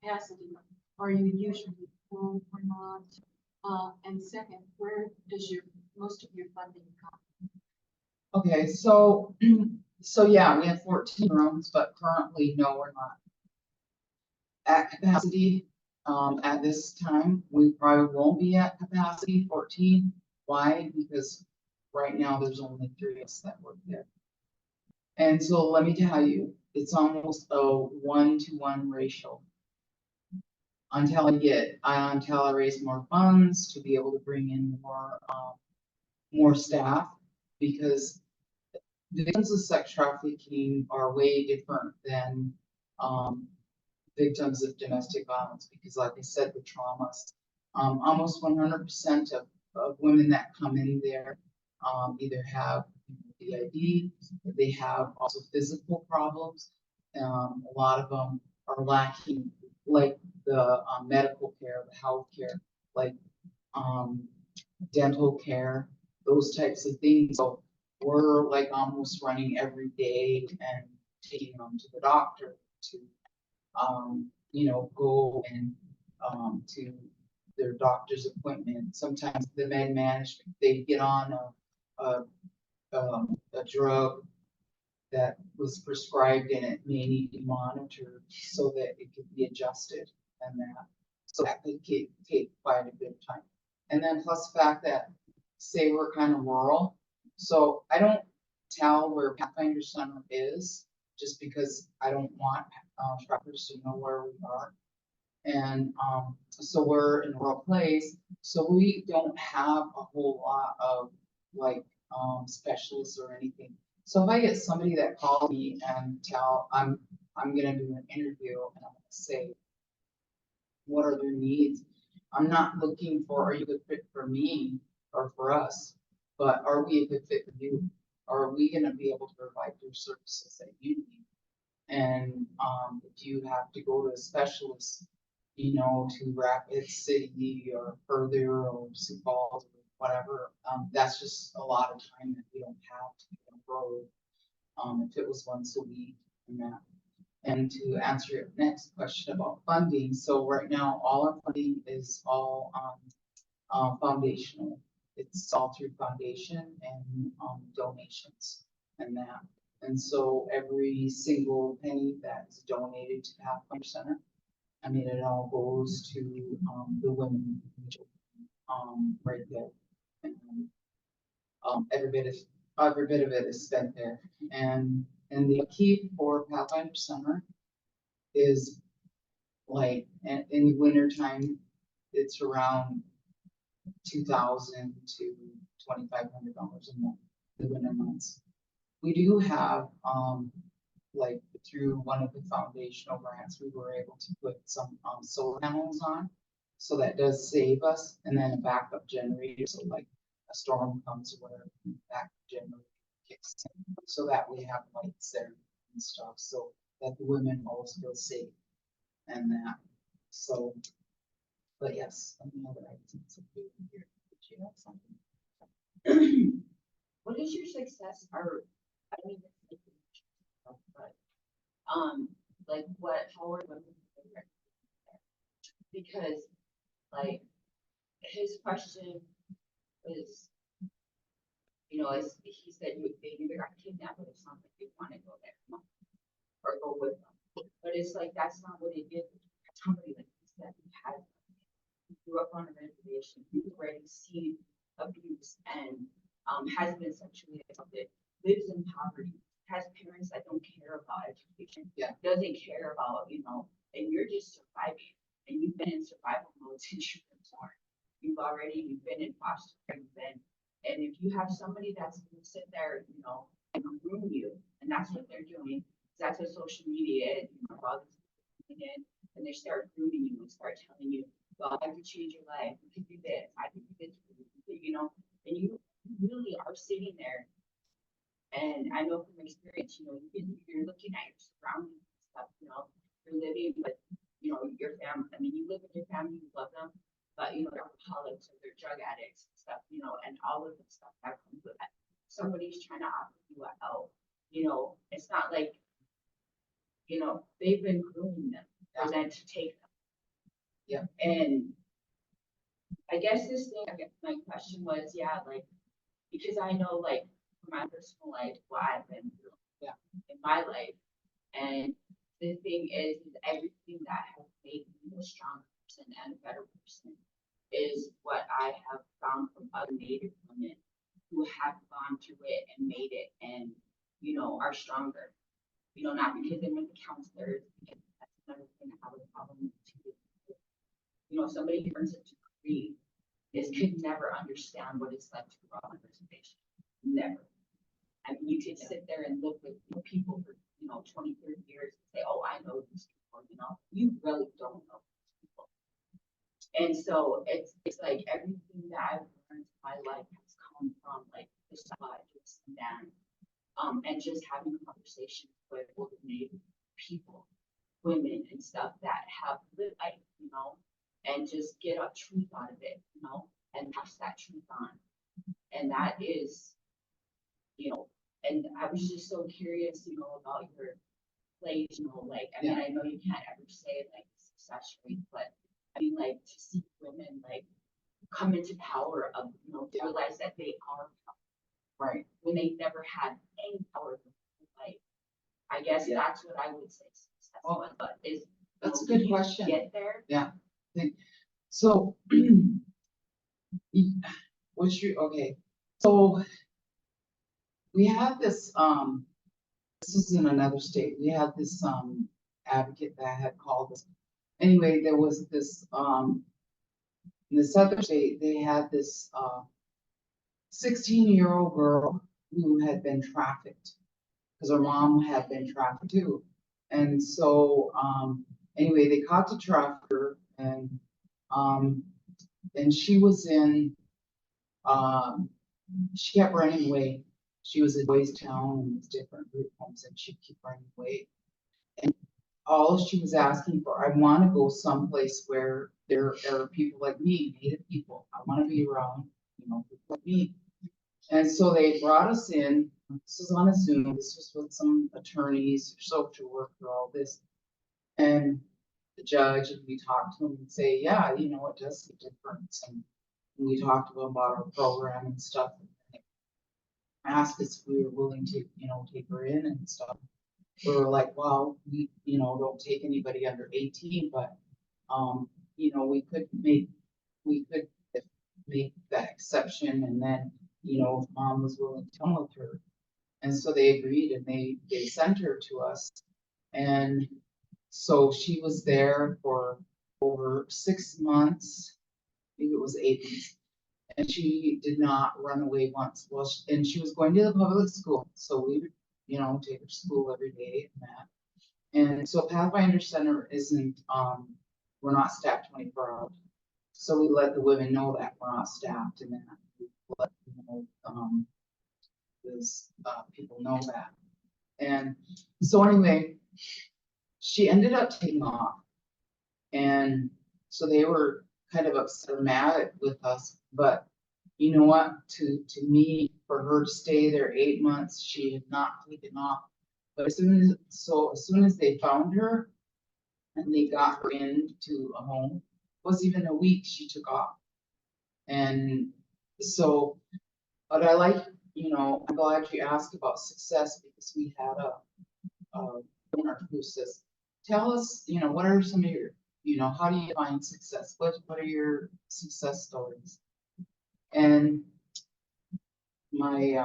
capacity. Are you usually full or not? And second, where does most of your funding come? Okay, so yeah, we have 14 rooms, but currently, no, we're not at capacity. At this time, we probably won't be at capacity 14. Why? Because right now there's only 3 of us that work there. And so let me tell you, it's almost a 1-to-1 ratio. Until I raise more funds to be able to bring in more staff, because victims of sex trafficking are way different than victims of domestic violence, because like I said, the traumas, almost 100% of women that come in there either have DID, they have also physical problems. A lot of them are lacking like the medical care, the health care, like dental care, those types of things. So we're like almost running every day and taking them to the doctor to go and to their doctor's appointment. Sometimes the med management, they get on a drug that was prescribed and it may need to be monitored so that it could be adjusted and that. So that could take quite a bit of time. And then plus the fact that, say we're kind of rural, so I don't tell where Pathfinder Center is just because I don't want travelers to know where we are. And so we're in a rural place, so we don't have a whole lot of like specialists or anything. So if I get somebody that calls me and I'm gonna do an interview and I'm gonna say, what are their needs? I'm not looking for, are you a good fit for me or for us, but are we a good fit for you? Or are we gonna be able to provide your services that you need? And if you have to go to a specialist, to Rapid City or further or Sioux Falls or whatever, that's just a lot of time that we don't have to be on the road. If it was once a week and that. And to answer your next question about funding, so right now all our funding is all foundational. It's all through foundation and donations and that. And so every single penny that is donated to Pathfinder Center, I mean, it all goes to the women, right there. And, every bit of it is spent there. And the key for Pathfinder Center is like in the winter time, it's around $2,000 to $2,500 a month, the winter months. We do have, like through one of the foundational grants, we were able to put some solar panels on. So that does save us, and then a backup generator. So like a storm comes or whatever, backup generator kicks in, so that we have lights there and stuff, so that the women always feel safe and that. So, but yes, let me know that I can see here. Did you have something? What is your success or, I mean, like how are women? Because like his question was, he said they either got kidnapped or it's not like they want to go there, or go with them. But it's like, that's not what it is. Somebody like he said, he grew up on a reservation, he's already seen abuse and has been sexually assaulted, lives in poverty, has parents that don't care about education, doesn't care about, and you're just surviving. And you've been in survival mode since you've been born. You've been in foster care, and if you have somebody that's gonna sit there, and groom you, and that's what they're doing, that's what social media is, all these people coming in, and they start grooming you and start telling you, well, I could change your life, you could do this, I could do this, and you really are sitting there. And I know from experience, you're looking at your surroundings and stuff, you're living with, your family. I mean, you live with your family, you love them, but they're alcoholics or they're drug addicts and stuff, and all of the stuff that comes with that. Somebody's trying to offer you a help, it's not like, they've been grooming them for them to take them. Yeah. And I guess my question was, like, because I know, like, from my personal life, what I've been through in my life, and the thing is everything that has made me a strong person and a better person is what I have found from other Native women who have gone through it and made it and, are stronger. Not because they went to counselors, because that's another thing I have a problem with too. Somebody who turns into grief could never understand what it's like to grow up on a reservation. Never. I mean, you could sit there and look with people for 20, 30 years and say, oh, I know these people, you really don't know these people. And so it's like everything that I've learned in my life has come from like the psychologists and then and just having conversations with older Native people, women and stuff that have lived life, and just get a truth out of it, and pass that truth on. And that is, and I was just so curious, about your place, like, I mean, I know you can't ever say like success rate, but I mean, like, to see women like come into power of, realize that they are power, right? When they never had any power in their life. I guess that's what I would say success was, but is That's a good question. Get there. Yeah. So, okay. So we had this, this is in another state. We had this, advocate that had called us. Anyway, there was this, in this other state, they had this, 16-year-old girl who had been trafficked because her mom had been trafficked too. And so, anyway, they caught the trafficker and she was in, she kept running away. She was in Boys Town and different group homes and she'd keep running away. And all she was asking for, I want to go someplace where there are people like me, Native people. I want to be around, people like me. And so they brought us in. This was on a Zoom. This was with some attorneys, social worker, all this. And the judge, and we talked to him and say, yeah, it does make a difference. And we talked to him about our program and stuff. And asked us if we were willing to, take her in and stuff. We were like, well, we, don't take anybody under 18, but, we could make that exception. And then, if mom was willing to come with her. And so they agreed and they sent her to us. And so she was there for over 6 months. I think it was 8 months. And she did not run away once. Well, and she was going to the public school. So we would, take her to school every day and that. And so Pathfinder Center isn't, we're not staffed 24 hours. So we let the women know that we're not staffed and that. We let, people know that. And so anyway, she ended up taking off. And so they were kind of upset or mad with us, but you know what, to me, for her to stay there 8 months, she had not taken off, But as soon as they found her and they got her into a home, wasn't even a week, she took off. And so, but I like, I'm glad you asked about success because we had a donor who says, tell us, what are some of your, how do you find success? What are your success stories? And my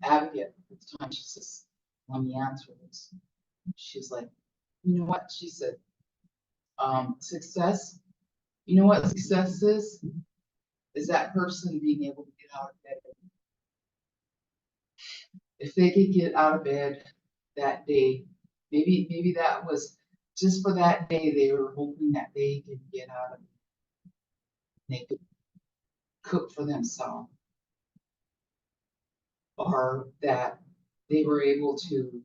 advocate at the time, she says, let me answer this. She's like, you know what? She said, success, you know what success is that person being able to get out of bed. If they could get out of bed that day, maybe that was just for that day, they were hoping that they could get out of it. They could cook for themselves. Or that they were able to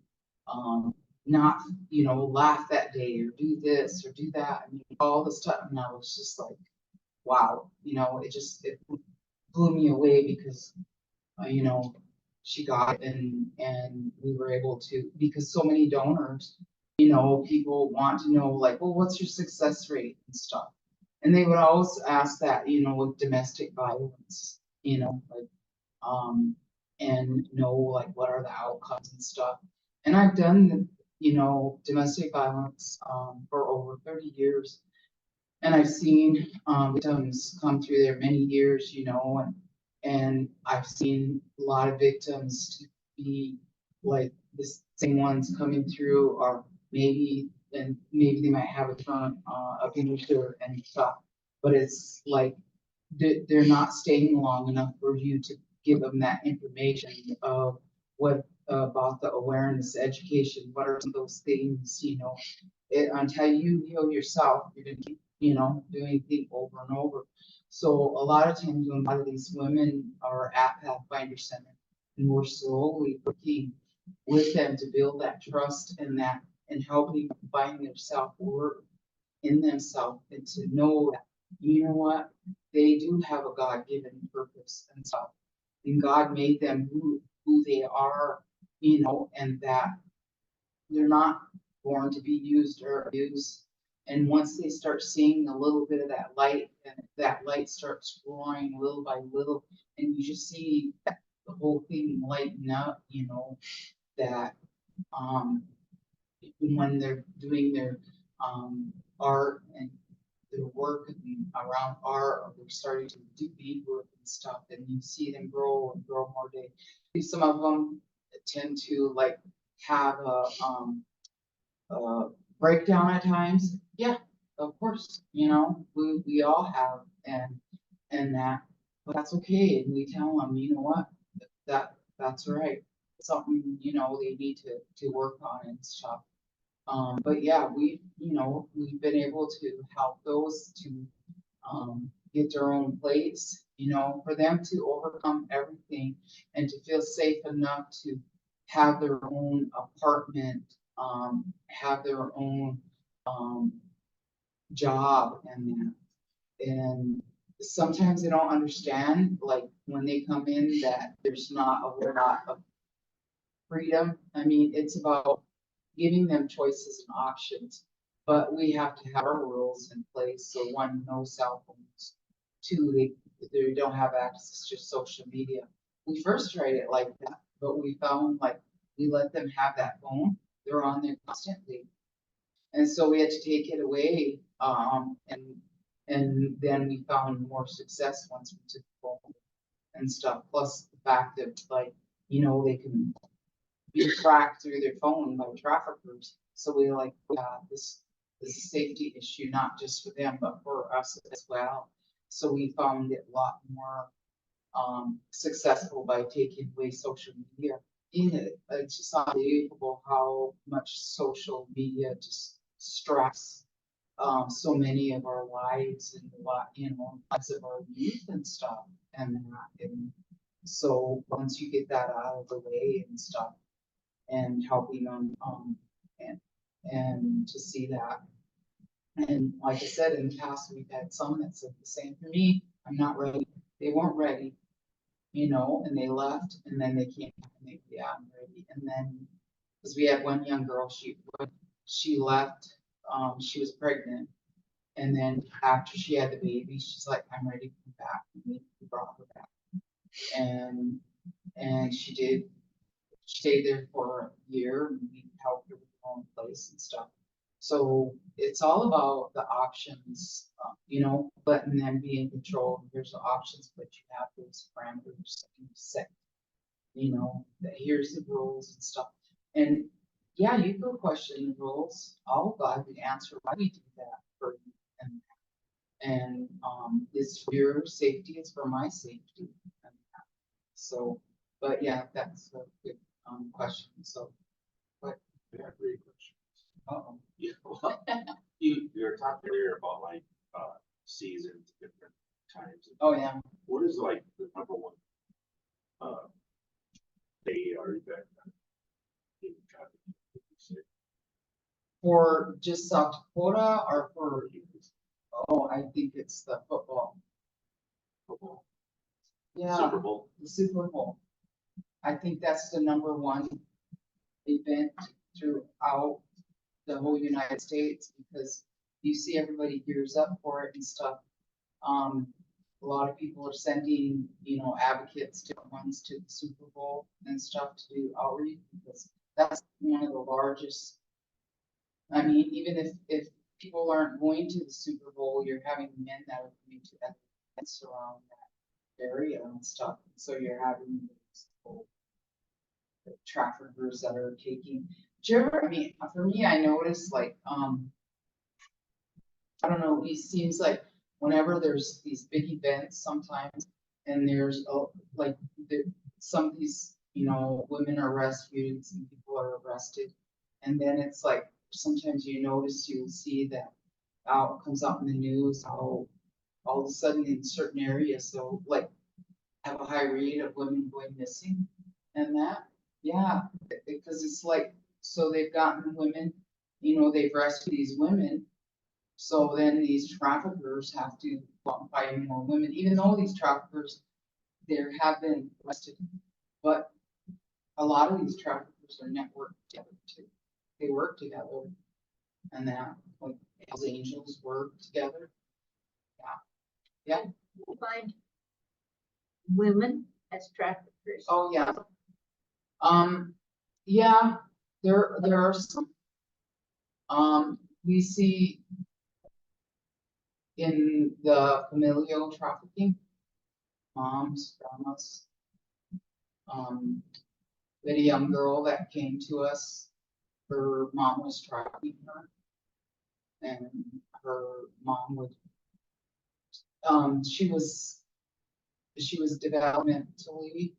not, laugh that day or do this or do that. I mean, all the stuff. And I was just like, wow, it blew me away because, she got it and we were able to, because so many donors, people want to know like, well, what's your success rate and stuff. And they would always ask that, with domestic violence, like, and know like what are the outcomes and stuff. And I've done, domestic violence for over 30 years. And I've seen victims come through there many years, and I've seen a lot of victims to be like the same ones coming through, or maybe they might have a current abuser and stuff, but it's like they're not staying long enough for you to give them that information of what about the awareness, education, what are some of those things, until you heal yourself, you're gonna keep, doing things over and over. So a lot of times when a lot of these women are at Pathfinder Center, and we're slowly working with them to build that trust and helping them find their self-worth in themselves and to know that, what, they do have a God-given purpose and stuff. And God made them who they are, and that they're not born to be used or abused. And once they start seeing a little bit of that light, and that light starts growing little by little, and you just see the whole thing lighten up, that when they're doing their art and their work and around art, or they're starting to do bead work and stuff, and you see them grow and grow more day. Some of them tend to like have a breakdown at times. Yeah, of course, we all have, and that, but that's okay. And we tell them, you know what, that's right. Something, they need to work on and stuff. But yeah, we've been able to help those to get their own place, for them to overcome everything and to feel safe enough to have their own apartment, have their own job and that. And sometimes they don't understand, like when they come in, that there's not a whole lot of freedom. I mean, it's about giving them choices and options, but we have to have our rules in place. So one, no cell phones. Two, they don't have access to social media. We first tried it like that, but we found like we let them have that phone. They're on there constantly. And so we had to take it away. And then we found more success once we took the phone and stuff. Plus the fact that like, they can be tracked through their phone by traffickers. So we like, this is a safety issue, not just for them, but for us as well. So we found it a lot more successful by taking away social media. It's just unbelievable how much social media just distracts so many of our lives and lives of our youth and stuff. And so once you get that out of the way and stuff, and helping them and to see that. And like I said, in the past, we've had some that said the same for me. I'm not ready. They weren't ready, and they left, and then they came back and they, yeah, I'm ready. And then Cause we had one young girl, when she left, she was pregnant. And then after she had the baby, she's like, I'm ready to come back. And we brought her back. And she did, she stayed there for a year and we helped her with her own place and stuff. So it's all about the options, letting them be in control. There's the options, but you have those parameters that you set, that here's the rules and stuff. And yeah, you could question the rules. I'll gladly answer why we do that for you. And it's for your safety, it's for my safety. So, but yeah, that's a good question. So, what? I have three questions. Uh-oh. Yeah, well, you were talking earlier about like seasons, different times. Oh, yeah. What is like the number one day or event in trafficking? Would you say? For just South Dakota or for, oh, I think it's the football. Football, Yeah, Super Bowl. the Super Bowl. I think that's the number one event throughout the whole United States because you see everybody gears up for it and stuff. A lot of people are sending, advocates, different ones to the Super Bowl and stuff to do outreach because that's one of the largest. I mean, even if people aren't going to the Super Bowl, you're having men that are going to events around that area and stuff. So you're having these the traffickers that are taking. Do you ever, for me, I noticed like, I don't know, it seems like whenever there's these big events sometimes, and there's some of these, women are rescued and some people are arrested. And then it's like, sometimes you'll see that comes out in the news, how all of a sudden in certain areas, they'll like have a high rate of women going missing and that. Yeah, because it's like, so they've gotten women, they've rescued these women. So then these traffickers have to go out and find more women, even though these traffickers, there have been arrested. But a lot of these traffickers are networked together too. They work together and that, like Hell's Angels work together. Yeah. Find women as traffickers. Oh, yeah. Yeah, there are some. We see in the familial trafficking, moms, grandmas. We had a young girl that came to us, her mom was trafficking her. And her mom would, she was developmentally,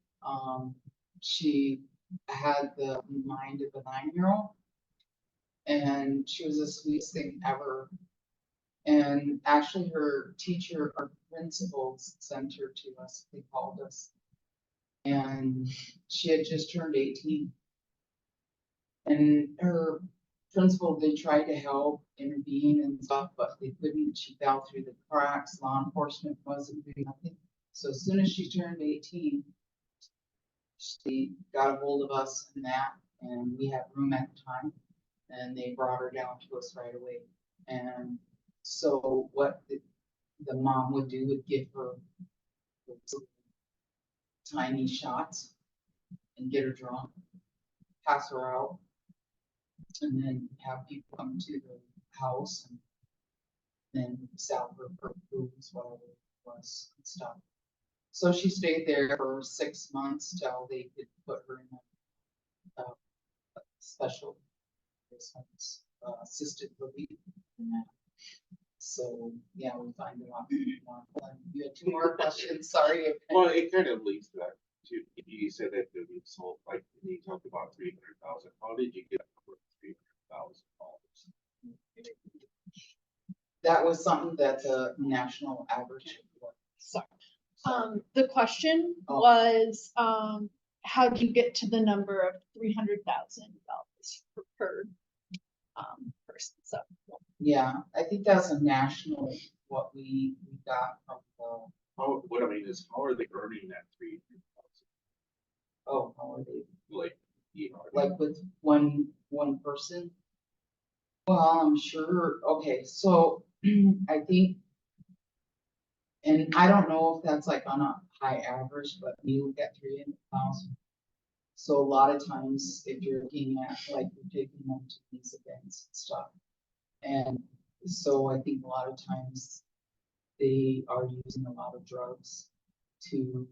she had the mind of a 9-year-old. And she was the sweetest thing ever. And actually her teacher, our principals sent her to us, they called us. And she had just turned 18. And her principal, they tried to help intervene and stuff, but they couldn't. She fell through the cracks. Law enforcement wasn't doing nothing. So as soon as she turned 18, she got a hold of us and that, and we had room at the time, and they brought her down to us right away. And so what the mom would do would give her tiny shots and get her drunk, pass her out, and then have people come to the house and then sell her foods, whatever it was and stuff. So she stayed there for 6 months till they could put her in a special assisted relief. So yeah, we find a lot more. You had 2 more questions. Sorry. Well, it kind of leads to that too. You said that they're being sold, like you talked about 300,000. How did you get up for $300,000? That was something that the national average was. Sorry. The question Oh. was, how do you get to the number of $300,000 per person? So Yeah, I think that's a national, what we got from the, What I mean is, how are they earning that 300,000? oh, how are they? Like, You know, like with one person? Well, I'm sure, okay, so I think, and I don't know if that's like on a high average, but we look at 300,000. So a lot of times, if you're looking at, like, you're taking them to these events and stuff. And so I think a lot of times they are using a lot of drugs to,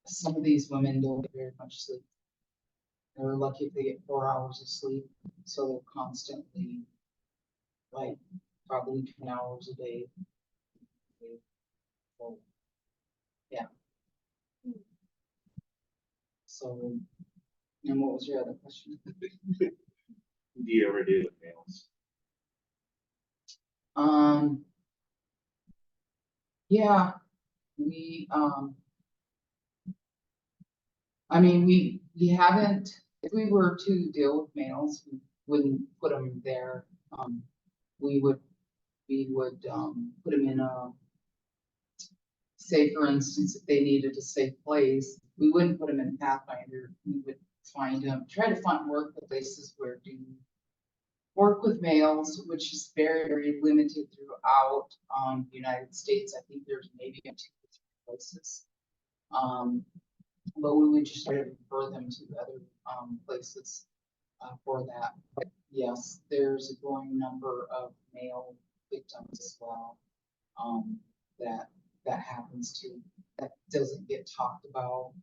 some of these women don't get very much sleep. They're lucky if they get 4 hours of sleep, so they're constantly, like, probably 10 hours a day. So, yeah. So, and what was your other question? do you ever deal with males? Yeah, we, I mean, we haven't, if we were to deal with males, we wouldn't put them there. We would, put them in a, say for instance, if they needed a safe place, we wouldn't put them in Pathfinder. We would find them, try to find work with places where do work with males, which is very, very limited throughout, the United States. I think there's maybe 2 or 3 places. But we would just try to refer them to other, places, for that. But yes, there's a growing number of male victims as well, that, that happens to, that doesn't get talked about.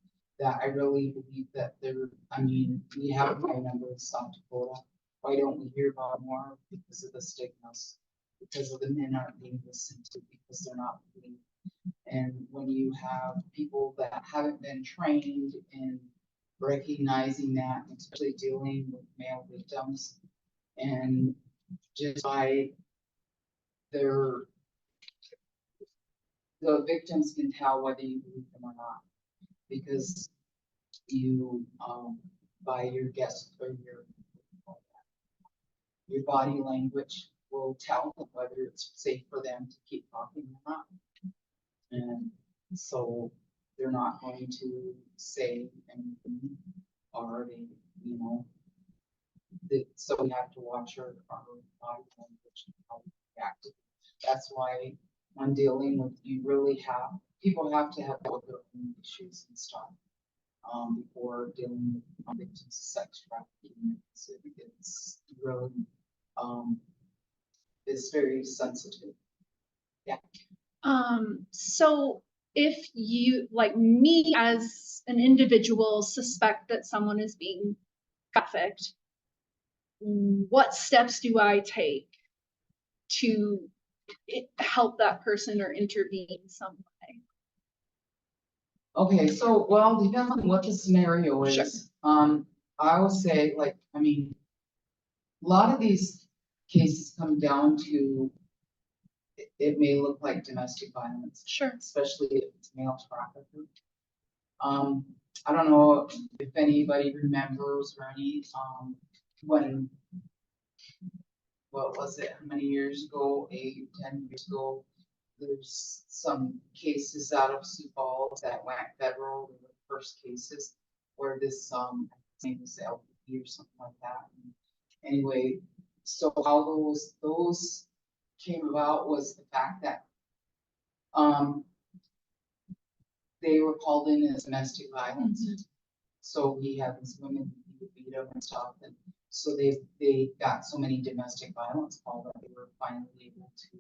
That I really believe that there, I mean, we have a high number in South Dakota. Why don't we hear about more? Because of the stigmas, because of the men aren't being listened to, because they're not being. And when you have people that haven't been trained in recognizing that, especially dealing with male victims, and just by their, the victims can tell whether you believe them or not, because you, by your guess or your body language will tell them whether it's safe for them to keep talking or not. And so they're not going to say anything, or they, you know, so we have to watch our body language and how we react. That's why when dealing with, you really have, people have to have all their own issues and stuff, before dealing with victims of sex trafficking. It's really, it's very sensitive. Yeah. So if you, like me as an individual, suspect that someone is being trafficked, what steps do I take to help that person or intervene some way? Okay, so, well, depends on what the scenario Sure. is. I would say, like, I mean, a lot of these cases come down to, it may look like domestic violence, Sure. especially if it's male trafficker. I don't know if anybody remembers or any, when, what was it, how many years ago, 8, 10 years ago, there's some cases out of Sioux Falls that went federal, they were the first cases where this, I think it was LP or something like that. And anyway, so how those came about was the fact that, they were called in as domestic violence. So he had these women, he would beat them and stuff, and so they got so many domestic violence calls that they were finally able to,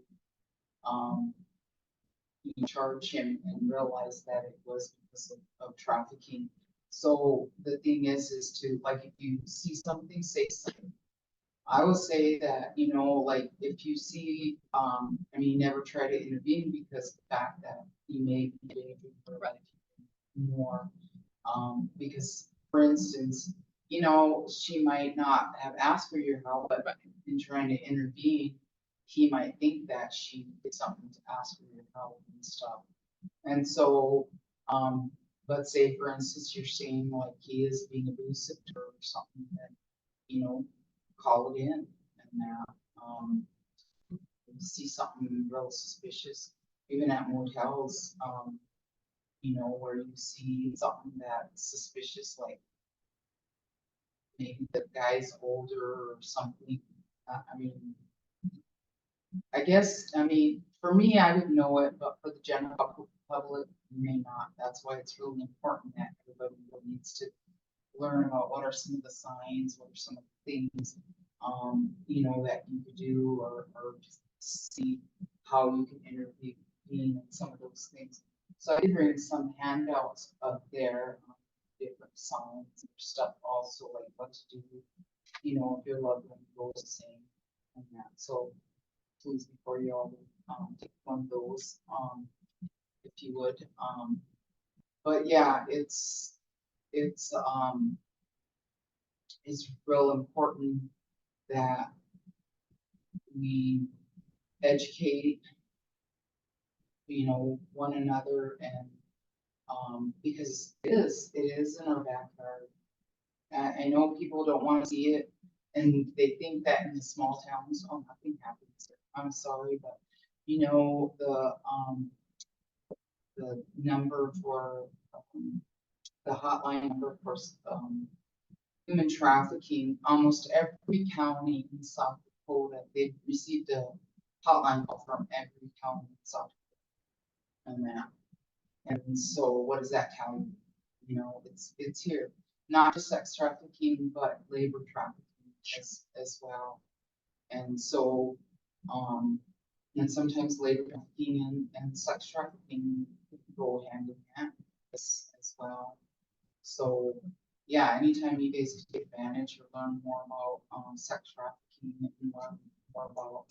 charge him and realize that it was because of trafficking. So the thing is to, like, if you see something, say something. I would say that, you know, like, if you see, I mean, never try to intervene, because the fact that you may be dangerous for life more, because, for instance, you know, she might not have asked for your help, but in trying to intervene, he might think that she did something to ask for your help and stuff. And so, let's say, for instance, you're saying like he is being abusive to her or something, then, you know, call it in. And you see something real suspicious, even at motels, you know, where you see something that's suspicious, like maybe the guy's older or something. I mean, I guess, I mean, for me, I would know it, but for the general public, you may not. That's why it's really important that everybody really needs to learn about what are some of the signs, what are some of the things, you know, that you could do, or just see how you can intervene in some of those things. So I did bring some handouts up there, different signs and stuff also, like what to do, you know, if your loved one goes missing and that. So please, before you all, take one of those, if you would, but yeah, it's real important that we educate, you know, one another and, because it is in our backyard. I know people don't wanna see it and they think that in the small towns, oh, nothing happens. I'm sorry, but you know, the number for, the hotline number for, human trafficking, almost every county in South Dakota, they've received a hotline call from every county in South Dakota. And that, and so what does that tell you? You know, it's here, not just sex trafficking, but labor trafficking as well. And so, and sometimes labor trafficking and sex trafficking go hand in hand as well. So, yeah, anytime you guys take advantage or learn more about, sex trafficking and learn more about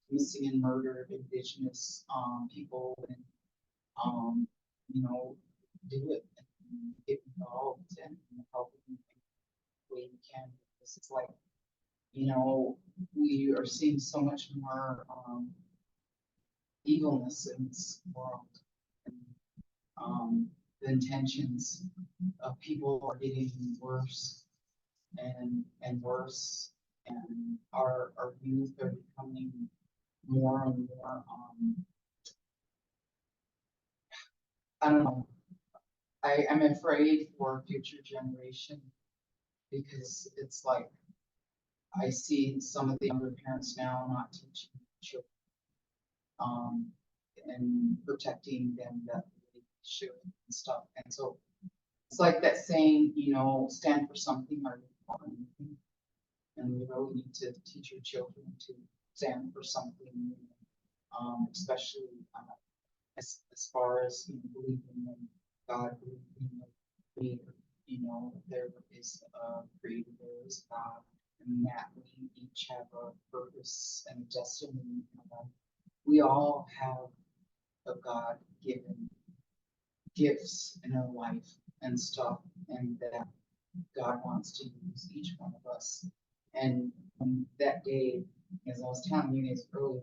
missing and murdered Indigenous, people and, you know, do it and get involved and help in the way you can. This is like, you know, we are seeing so much more, evilness in this world. And, the intentions of people are getting worse and worse, and our youth are becoming more and more, I don't know, I'm afraid for future generation, because it's like, I see some of the younger parents now not teaching children, and protecting them that they should and stuff, and so it's like that saying, you know, stand for something or for anything. And we really need to teach our children to stand for something, especially, as far as, you know, believing in God, believing in the Creator, you know, there is a Creator, there is God, and that we each have a purpose and destiny in our life. We all have a God-given gifts in our life and stuff, and that God wants to use each one of us. And that day, as I was telling you guys earlier,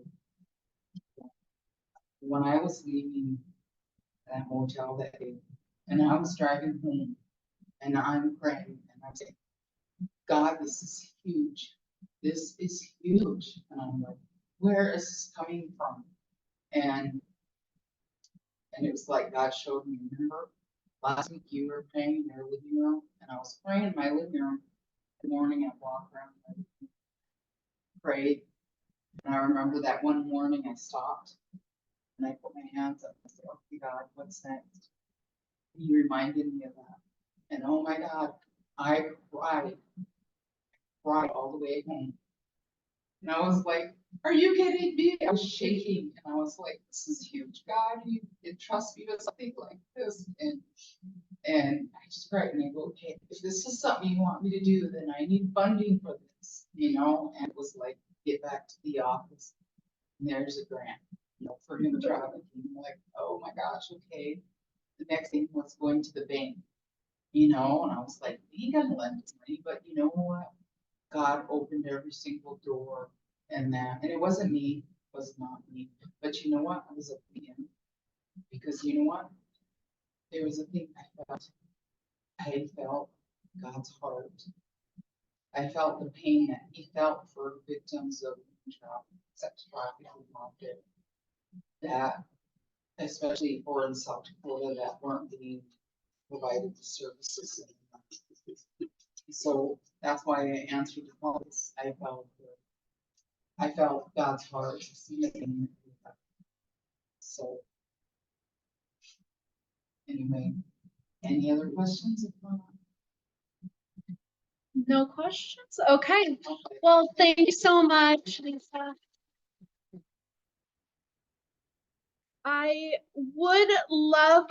when I was leaving that motel that day, and I was driving home, and I'm praying, and I'm saying, God, this is huge. This is huge. And I'm like, where is this coming from? And it was like God showed me, remember, last week you were praying in your living room, and I was praying in my living room. The morning I walked around and prayed. And I remember that one morning I stopped and I put my hands up and said, okay, God, what's next? He reminded me of that. And oh my God, I cried all the way home. And I was like, are you kidding me? I was shaking and I was like, this is huge, God. You trust me with something like this. And I just cried and I go, okay, if this is something you want me to do, then I need funding for this, you know? And it was like, get back to the office and there's a grant, you know, for human trafficking. I'm like, oh my gosh, okay. The next thing was going to the bank, you know, and I was like, he doesn't lend us money, but you know what? God opened every single door and that, and it wasn't me, it was not me, but you know what? I was at the end, because you know what? There was a thing I felt God's heart. I felt the pain that he felt for victims of sex trafficking out there, that especially for in South Dakota that weren't being provided the services. So That's why I answered the phone. I felt God's heart. So. Anyway, any other questions? No questions? Okay. Well, thank you so much, Lisa. I would love